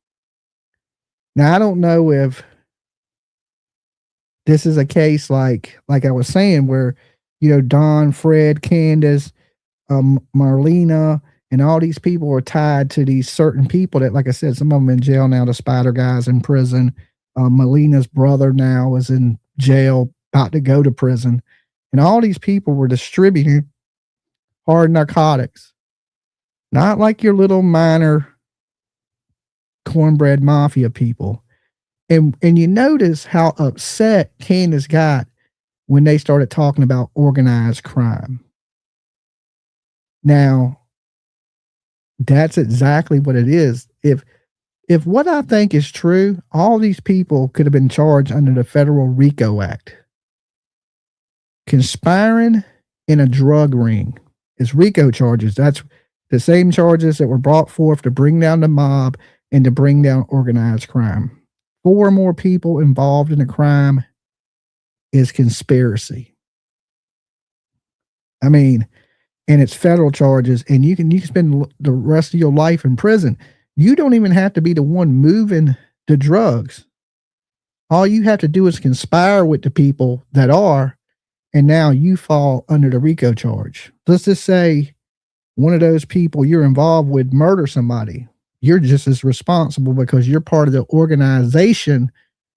Now, I don't know if this is a case like I was saying where, you know, Don, Fred, Candus, Marlena, and all these people are tied to these certain people that, like I said, some of them in jail now. The Spider guy's in prison. Melena's brother now is in jail, about to go to prison. And all these people were distributing hard narcotics. Not like your little minor cornbread mafia people. And you notice how upset Candus got when they started talking about organized crime. Now, that's exactly what it is. If what I think is true, all these people could have been charged under the Federal RICO Act. Conspiring in a drug ring is RICO charges. That's the same charges that were brought forth to bring down the mob and to bring down organized crime. 4 or more people involved in a crime is conspiracy. I mean, and it's federal charges, and you can spend the rest of your life in prison. You don't even have to be the one moving the drugs. All you have to do is conspire with the people that are, and now you fall under the RICO charge. Let's just say one of those people you're involved with murder somebody. You're just as responsible because you're part of the organization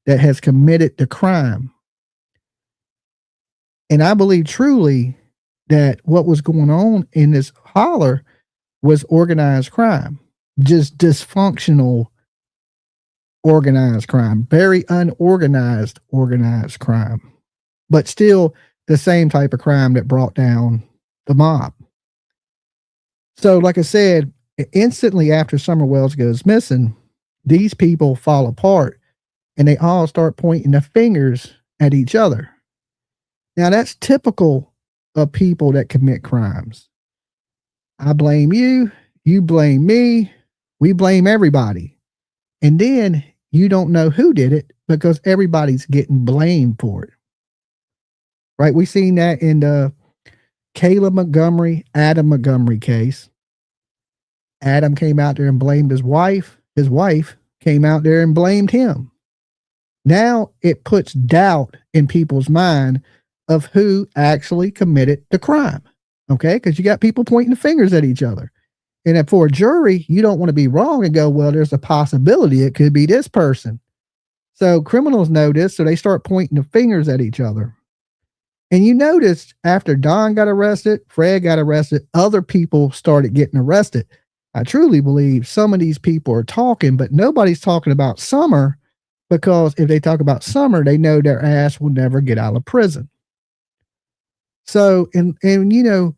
that has committed the crime. And I believe truly that what was going on in this holler was organized crime. just dysfunctional organized crime, very unorganized organized crime, but still the same type of crime that brought down the mob. So, like I said, instantly after Summer Wells goes missing, these people fall apart and they all start pointing the fingers at each other. Now, that's typical of people that commit crimes. I blame you, you blame me, we blame everybody. And then you don't know who did it because everybody's getting blamed for it. Right? We've seen that in the Caleb Montgomery, Adam Montgomery case. Adam came out there and blamed his wife. His wife came out there and blamed him. Now it puts doubt in people's mind of who actually committed the crime. Okay? Because you got people pointing the fingers at each other. And if for a jury, you don't want to be wrong and go, well, there's a possibility it could be this person. So criminals know this, so they start pointing the fingers at each other. And you notice after Don got arrested, Fred got arrested, other people started getting arrested. I truly believe some of these people are talking, but nobody's talking about Summer, because if they talk about Summer, they know their ass will never get out of prison. So, and you know,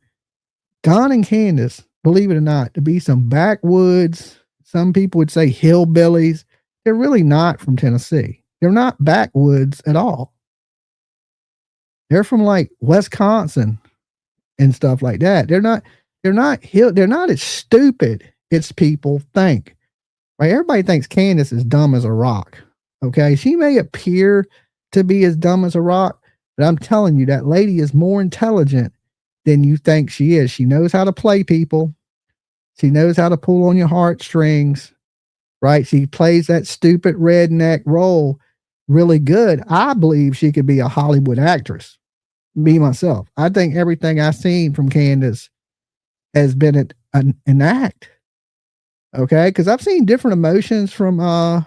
Don and Candus, believe it or not, to be some backwoods, some people would say hillbillies, they're really not from Tennessee. They're not backwoods at all. They're from like Wisconsin and stuff like that. They're not as stupid as people think. Right? Everybody thinks Candus is dumb as a rock. Okay. She may appear to be as dumb as a rock, but I'm telling you, that lady is more intelligent than you think she is. She knows how to play people. She knows how to pull on your heartstrings, right? She plays that stupid redneck role really good. I believe she could be a Hollywood actress. Me, myself. I think everything I've seen from Candus has been an act. Okay? Because I've seen different emotions from,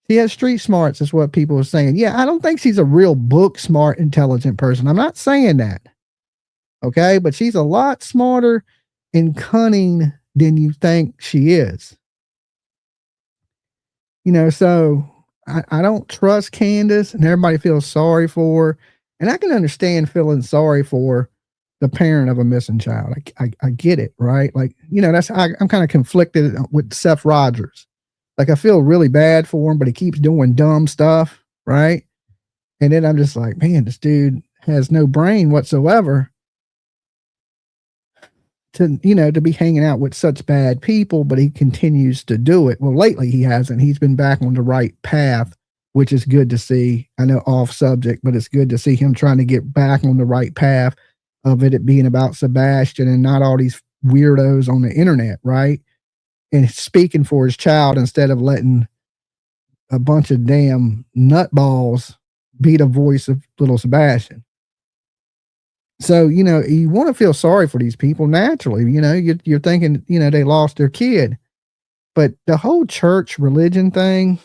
she has street smarts, is what people are saying. Yeah, I don't think she's a real book smart, intelligent person. I'm not saying that. Okay? But she's a lot smarter and cunning than you think she is. You know, so I don't trust Candus, and everybody feels sorry for her. And I can understand feeling sorry for the parent of a missing child. I get it, right? Like, you know, I'm kind of conflicted with Seth Rogers. Like, I feel really bad for him, but he keeps doing dumb stuff, right? And then I'm just like, man, this dude has no brain whatsoever to be hanging out with such bad people, but he continues to do it. Well, lately he hasn't. He's been back on the right path, which is good to see. I know off subject, but it's good to see him trying to get back on the right path of it being about Sebastian and not all these weirdos on the internet, right? And speaking for his child instead of letting a bunch of damn nutballs be the voice of little Sebastian. So, you know, you want to feel sorry for these people naturally. You know, you're thinking, you know, they lost their kid. But the whole church religion thing,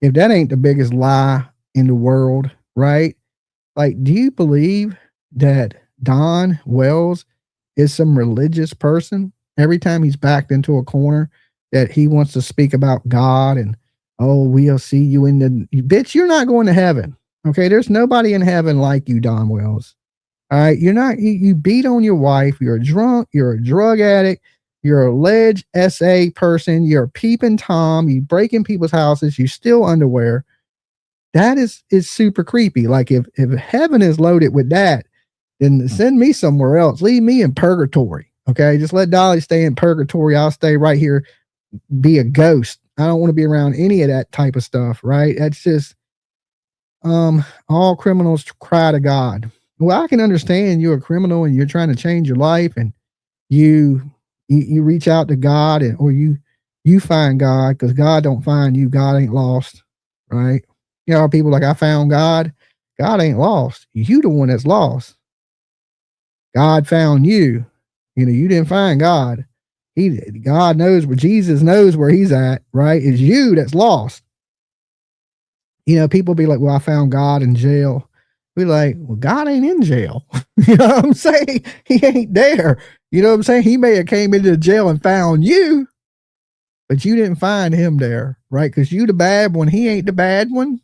if that ain't the biggest lie in the world, right? Like, do you believe that Don Wells is some religious person? Every time he's backed into a corner that he wants to speak about God and, oh, we'll see you in the, bitch, you're not going to heaven. Okay. There's nobody in heaven like you, Don Wells. All right. You're not, you beat on your wife. You're a drunk. You're a drug addict. You're a alleged SA person. You're a peeping Tom. You break in people's houses. You steal underwear. That is super creepy. Like if heaven is loaded with that, then send me somewhere else. Leave me in purgatory. Okay. Just let Dolly stay in purgatory. I'll stay right here, be a ghost. I don't want to be around any of that type of stuff. Right. That's just, all criminals cry to God. Well, I can understand you're a criminal and you're trying to change your life and you reach out to God or you find God, because God don't find you. God ain't lost. Right. You know, people like, I found God. God ain't lost. You the one that's lost. God found you. You know, you didn't find God. God knows where, Jesus knows where he's at, right? It's you that's lost. You know, people be like, well, I found God in jail. We like, well, God ain't in jail. You know what I'm saying? He ain't there. You know what I'm saying? He may have came into the jail and found you, but you didn't find him there, right? Because you the bad one. He ain't the bad one,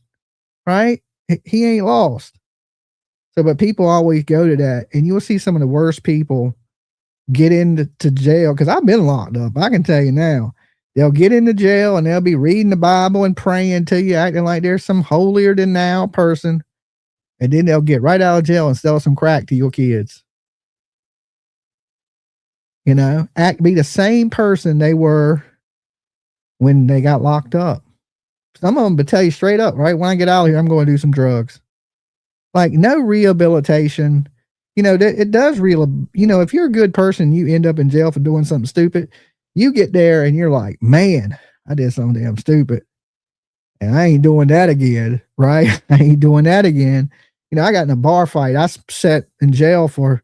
right? He ain't lost. So, but people always go to that, and you'll see some of the worst people get into jail, because I've been locked up. I can tell you now. They'll get into jail and they'll be reading the Bible and praying to you, acting like there's some holier than thou person. And then they'll get right out of jail and sell some crack to your kids. You know, be the same person they were when they got locked up. Some of them would tell you straight up, right? When I get out of here, I'm going to do some drugs. Like, no rehabilitation. You know, it does if you're a good person, you end up in jail for doing something stupid. You get there and you're like, man, I did something damn stupid. And I ain't doing that again, right? I ain't doing that again. You know, I got in a bar fight. I sat in jail for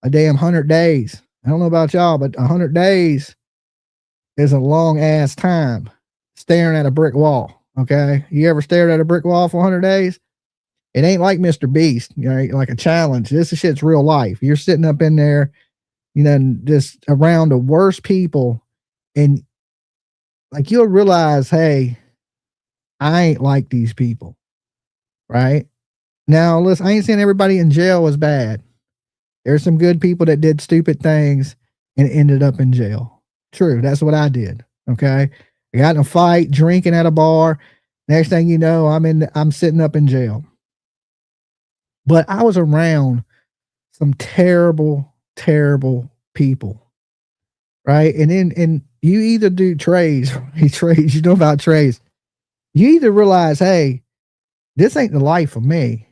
a damn 100 days. I don't know about y'all, but 100 days is a long ass time staring at a brick wall. Okay. You ever stared at a brick wall for 100 days? It ain't like Mr. Beast, right? Like a challenge. This shit's real life. You're sitting up in there, you know, just around the worst people. And like, you'll realize, hey, I ain't like these people. Right? Now, listen, I ain't saying everybody in jail was bad. There's some good people that did stupid things and ended up in jail. True. That's what I did. Okay. I got in a fight, drinking at a bar. Next thing you know, I'm sitting up in jail. But I was around some terrible, terrible people. Right. And you either do trades, you know about trades. You either realize, hey, this ain't the life for me.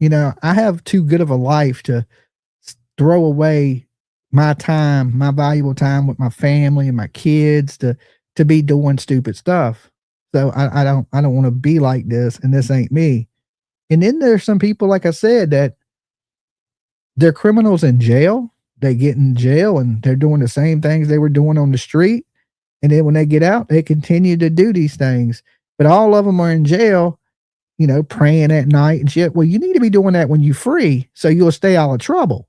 You know, I have too good of a life to throw away my time, my valuable time with my family and my kids to be doing stupid stuff. So I don't want to be like this, and this ain't me. And then there's some people, like I said, that they're criminals in jail. They get in jail and they're doing the same things they were doing on the street. And then when they get out, they continue to do these things. But all of them are in jail, you know, praying at night and shit. Well, you need to be doing that when you're free, so you'll stay out of trouble.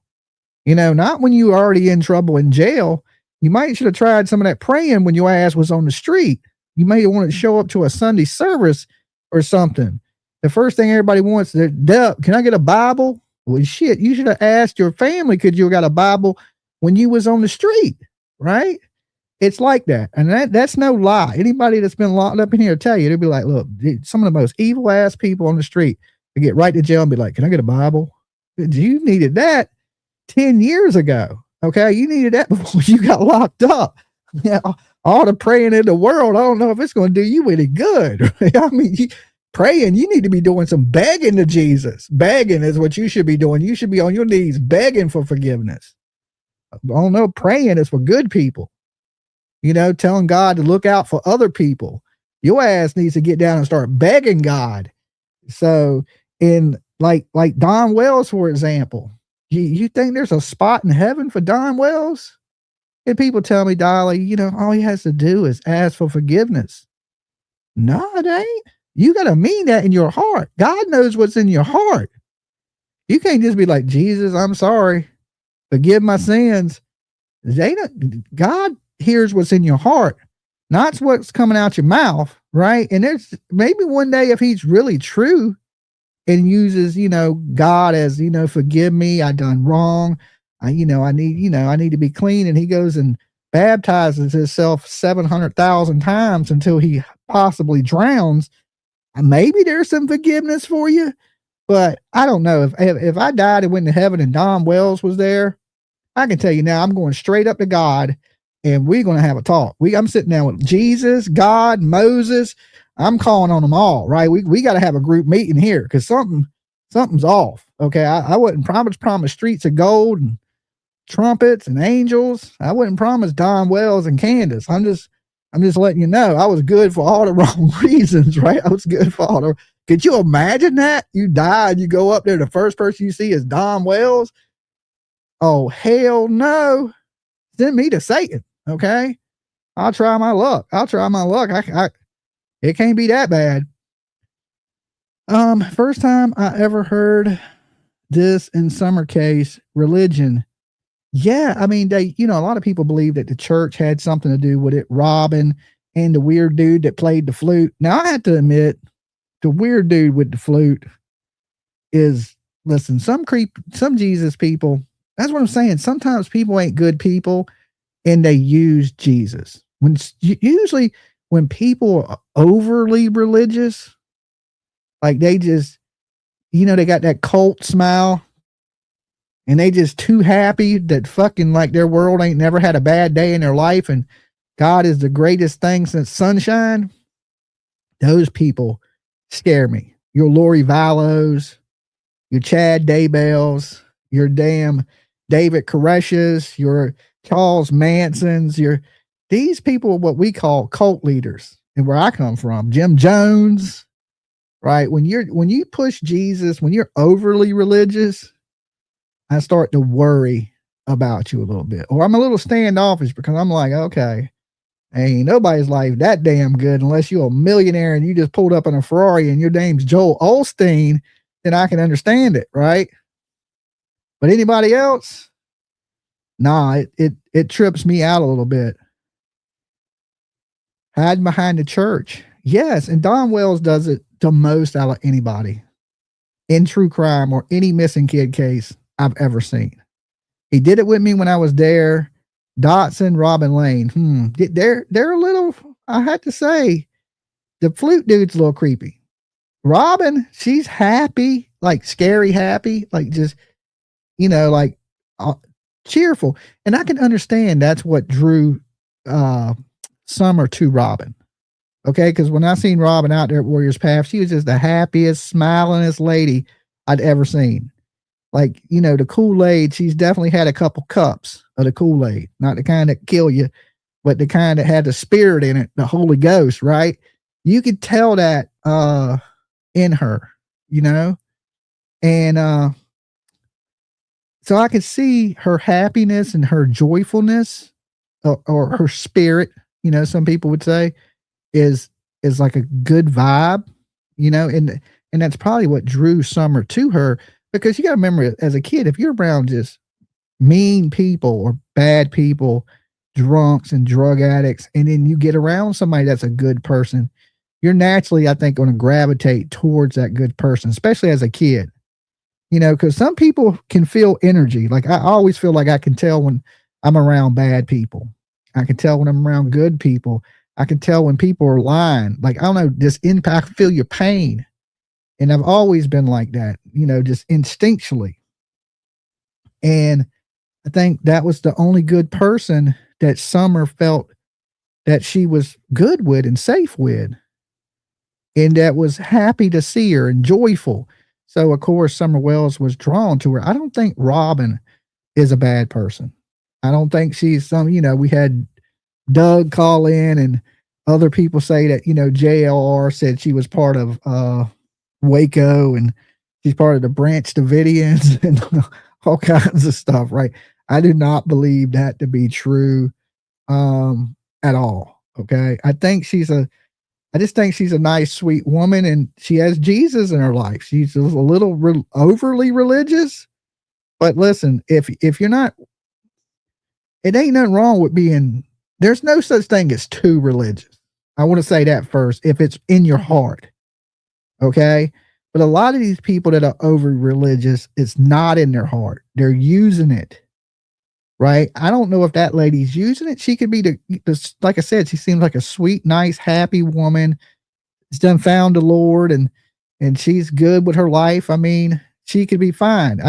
You know, not when you're already in trouble in jail. You might should have tried some of that praying when your ass was on the street. You may want to show up to a Sunday service or something. The first thing everybody wants, can I get a Bible? Well, shit, you should have asked your family, could you have got a Bible when you was on the street, right? It's like that. And that's no lie. Anybody that's been locked up in here will tell you, they'll be like, look, some of the most evil ass people on the street, they get right to jail and be like, can I get a Bible? You needed that 10 years ago. Okay. You needed that before you got locked up. Yeah. All the praying in the world, I don't know if it's going to do you any good. I mean, praying, you need to be doing some begging to Jesus. Begging is what you should be doing. You should be on your knees begging for forgiveness. I don't know. Praying is for good people. You know, telling God to look out for other people. Your ass needs to get down and start begging God. So in like Don Wells, for example, you think there's a spot in heaven for Don Wells? And people tell me, Dolly, you know, all he has to do is ask for forgiveness. No, it ain't. You got to mean that in your heart. God knows what's in your heart. You can't just be like, Jesus, I'm sorry. Forgive my sins. God hears what's in your heart, not what's coming out your mouth, right? And there's maybe one day, if he's really true and uses, you know, God as, you know, forgive me, I done wrong. I need to be clean. And he goes and baptizes himself 700,000 times until he possibly drowns. And maybe there's some forgiveness for you, but I don't know if I died and went to heaven and Don Wells was there. I can tell you now, I'm going straight up to God and we're going to have a talk. I'm sitting down with Jesus, God, Moses. I'm calling on them all, right? We got to have a group meeting here because something's off. Okay. I wouldn't promise streets of gold and trumpets and angels. I wouldn't promise Don Wells and Candus. I'm just letting you know, I was good for all the wrong reasons, right? I was good for all the, could you imagine that? You die and you go up there, the first person you see is Don Wells. Oh, hell no. Send me to Satan. Okay. I'll try my luck. It can't be that bad. First time I ever heard this in Summer case, religion. Yeah, I mean, they, a lot of people believe that the church had something to do with it. Robin and the weird dude that played the flute. Now, I have to admit, the weird dude with the flute is, listen, some Jesus people. That's what I'm saying. Sometimes people ain't good people, and they use Jesus. Usually when people are overly religious, like they just, they got that cult smile. And they just too happy that fucking like their world ain't never had a bad day in their life and God is the greatest thing since sunshine. Those people scare me. Your Lori Vallows, your Chad Daybells, your damn David Koresh's, your Charles Mansons, these people are what we call cult leaders. And where I come from, Jim Jones, right? When you push Jesus, when you're overly religious, I start to worry about you a little bit, or I'm a little standoffish because I'm like, okay, ain't nobody's life that damn good unless you're a millionaire and you just pulled up in a Ferrari and your name's Joel Osteen, then I can understand it, right? But anybody else, nah, it trips me out a little bit. Hiding behind the church. Yes, and Don Wells does it the most out of anybody in true crime or any missing kid case I've ever seen. He did it with me when I was there. Dotson, Robin Lane. They're a little, I had to say, the flute dude's a little creepy. Robin, she's happy, like scary happy, like just, like cheerful. And I can understand that's what drew Summer to Robin. Okay, because when I seen Robin out there at Warriors Path, she was just the happiest, smilingest lady I'd ever seen. Like, the Kool-Aid, she's definitely had a couple cups of the Kool-Aid. Not the kind that kill you, but the kind that had the spirit in it, the Holy Ghost, right? You could tell that in her, And so I could see her happiness and her joyfulness or her spirit, some people would say, is like a good vibe, and that's probably what drew Summer to her. Because you got to remember, as a kid, if you're around just mean people or bad people, drunks and drug addicts, and then you get around somebody that's a good person, you're naturally, I think, going to gravitate towards that good person, especially as a kid. Because some people can feel energy. Like I always feel like I can tell when I'm around bad people. I can tell when I'm around good people. I can tell when people are lying. Like, I don't know, this impact, feel your pain. And I've always been like that, just instinctually. And I think that was the only good person that Summer felt that she was good with and safe with. And that was happy to see her and joyful. So, of course, Summer Wells was drawn to her. I don't think Robin is a bad person. I don't think she's we had Doug call in and other people say that, JLR said she was part of, Waco and she's part of the Branch Davidians and all kinds of stuff, right? I do not believe that to be true at all. Okay. I just think she's a nice, sweet woman and she has Jesus in her life. She's a little overly religious, but listen, if you're not, it ain't nothing wrong with there's no such thing as too religious. I want to say that first, if it's in your heart. Okay. But a lot of these people that are over religious, it's not in their heart. They're using it. Right. I don't know if that lady's using it. She could be like I said, she seems like a sweet, nice, happy woman. She's done found the Lord and she's good with her life. I mean, she could be fine.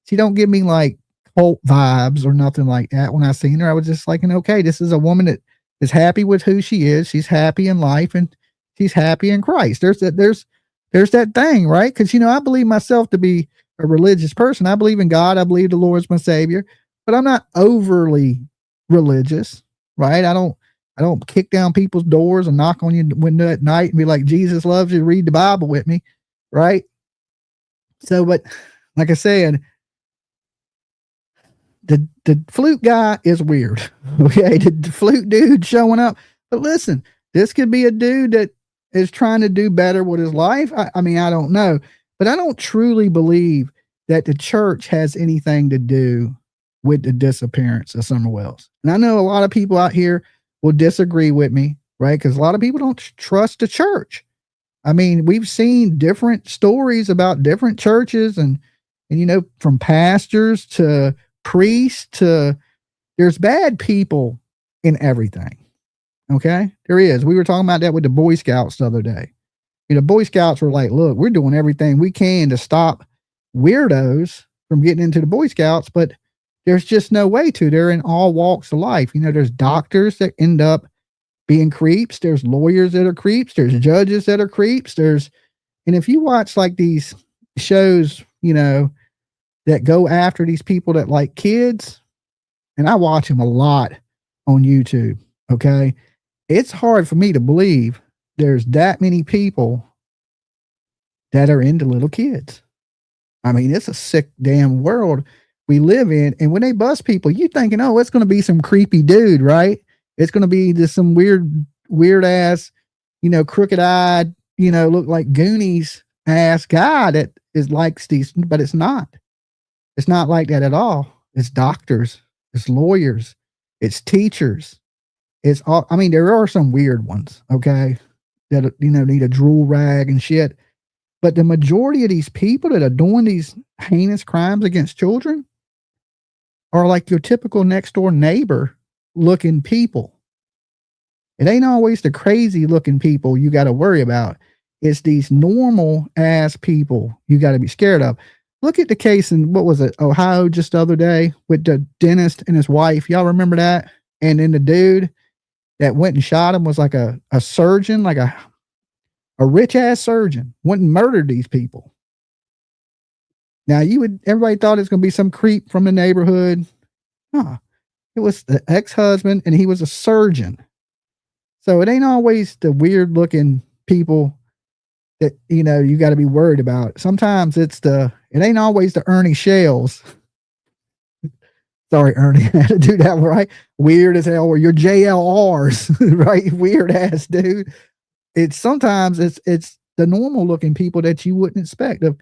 She don't give me like cult vibes or nothing like that. When I seen her, I was just like, okay, this is a woman that is happy with who she is. She's happy in life and she's happy in Christ. There's that thing, right? Because, I believe myself to be a religious person. I believe in God. I believe the Lord's my savior, but I'm not overly religious, right? I don't kick down people's doors and knock on your window at night and be like, Jesus loves you, read the Bible with me, right? So, but like I said, the flute guy is weird. Okay, the flute dude showing up. But listen, this could be a dude that is trying to do better with his life. I mean, I don't know, but I don't truly believe that the church has anything to do with the disappearance of Summer Wells. And I know a lot of people out here will disagree with me, right? Because a lot of people don't trust the church. I mean, we've seen different stories about different churches and you know, from pastors to priests to there's bad people in everything. Okay. There is. We were talking about that with the Boy Scouts the other day. You know, Boy Scouts were like, look, we're doing everything we can to stop weirdos from getting into the Boy Scouts, but there's just no way to. They're in all walks of life. You know, there's doctors that end up being creeps. There's lawyers that are creeps. There's judges that are creeps. And if you watch like these shows, you know, that go after these people that like kids, and I watch them a lot on YouTube. Okay. It's hard for me to believe there's that many people that are into little kids. I mean, it's a sick damn world we live in. And when they bust people, you thinking, oh, it's going to be some creepy dude, right? It's going to be just some weird ass, you know, crooked eyed, you know, look like Goonies ass guy that is likes these, but it's not. It's not like that at all. It's doctors, it's lawyers, it's teachers. It's all, I mean, there are some weird ones, okay, that, you know, need a drool rag and shit. But the majority of these people that are doing these heinous crimes against children are like your typical next door neighbor looking people. It ain't always the crazy looking people you got to worry about. It's these normal ass people you got to be scared of. Look at the case in, what was it, Ohio just the other day with the dentist and his wife. Y'all remember that? And then the dude that went and shot him was like a surgeon, like a rich ass surgeon, went and murdered these people. Now everybody thought it was going to be some creep from the neighborhood. Huh. It was the ex-husband and he was a surgeon. So it ain't always the weird looking people that, you know, you got to be worried about. Sometimes it ain't always the Ernie Shales. Sorry, Ernie, I had to do that right. Weird as hell, or your JLRs, right? Weird ass dude. Sometimes it's the normal looking people that you wouldn't expect of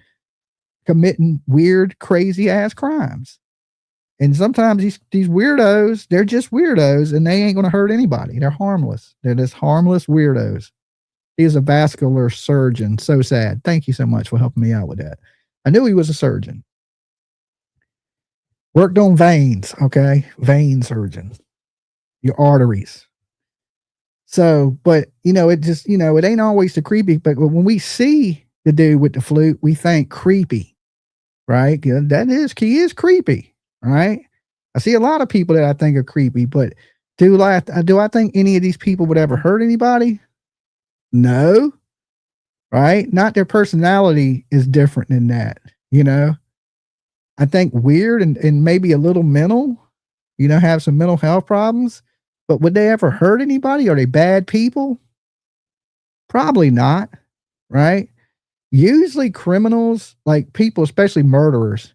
committing weird, crazy ass crimes. And sometimes these weirdos, they're just weirdos and they ain't going to hurt anybody. They're harmless. They're just harmless weirdos. He is a vascular surgeon. So sad. Thank you so much for helping me out with that. I knew he was a surgeon. Worked on veins. Okay. Vein surgeon. Your arteries. So, but you know, it just, you know, it ain't always the creepy, but when we see the dude with the flute, we think creepy, right? He is creepy, right? I see a lot of people that I think are creepy, but do I think any of these people would ever hurt anybody? No, right? Not their personality is different than that, you know? I think weird and maybe a little mental, you know, have some mental health problems, but would they ever hurt anybody? Are they bad people? Probably not, right? Usually criminals, like people, especially murderers,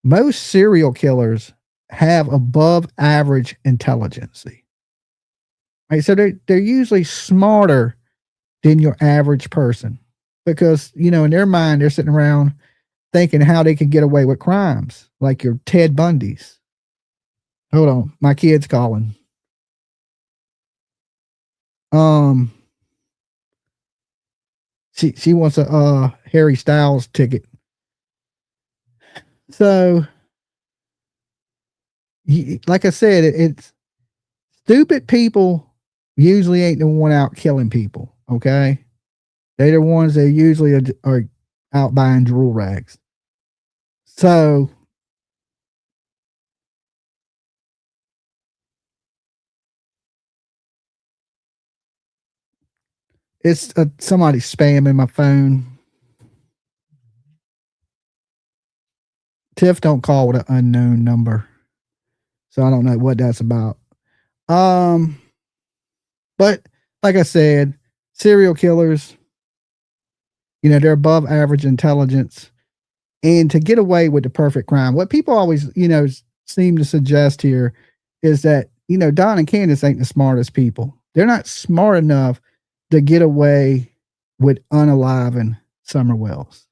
most serial killers have above average intelligence. Right? So they're usually smarter than your average person because, you know, in their mind, they're sitting around thinking how they can get away with crimes like your Ted Bundys. Hold on. My kid's calling. She wants a Harry Styles ticket. So like I said, it's stupid people usually ain't the one out killing people. Okay. They're the ones that usually are out buying drool rags. So it's somebody spamming my phone. Tiff don't call with an unknown number. So I don't know what that's about. But like I said, serial killers, you know, they're above average intelligence. And to get away with the perfect crime, what people always, you know, seem to suggest here is that, you know, Don and Candus ain't the smartest people. They're not smart enough to get away with unaliving Summer Wells.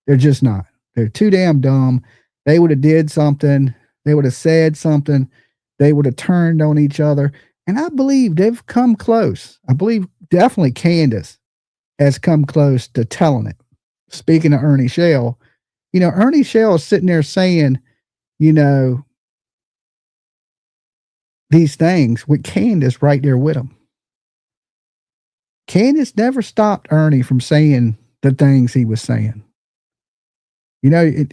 They're just not. They're too damn dumb. They would have did something. They would have said something. They would have turned on each other. And I believe they've come close. I believe definitely Candus has come close to telling it. Speaking of Ernie Shell, Ernie Shell is sitting there saying, you know, these things with Candus right there with him. Candus never stopped Ernie from saying the things he was saying.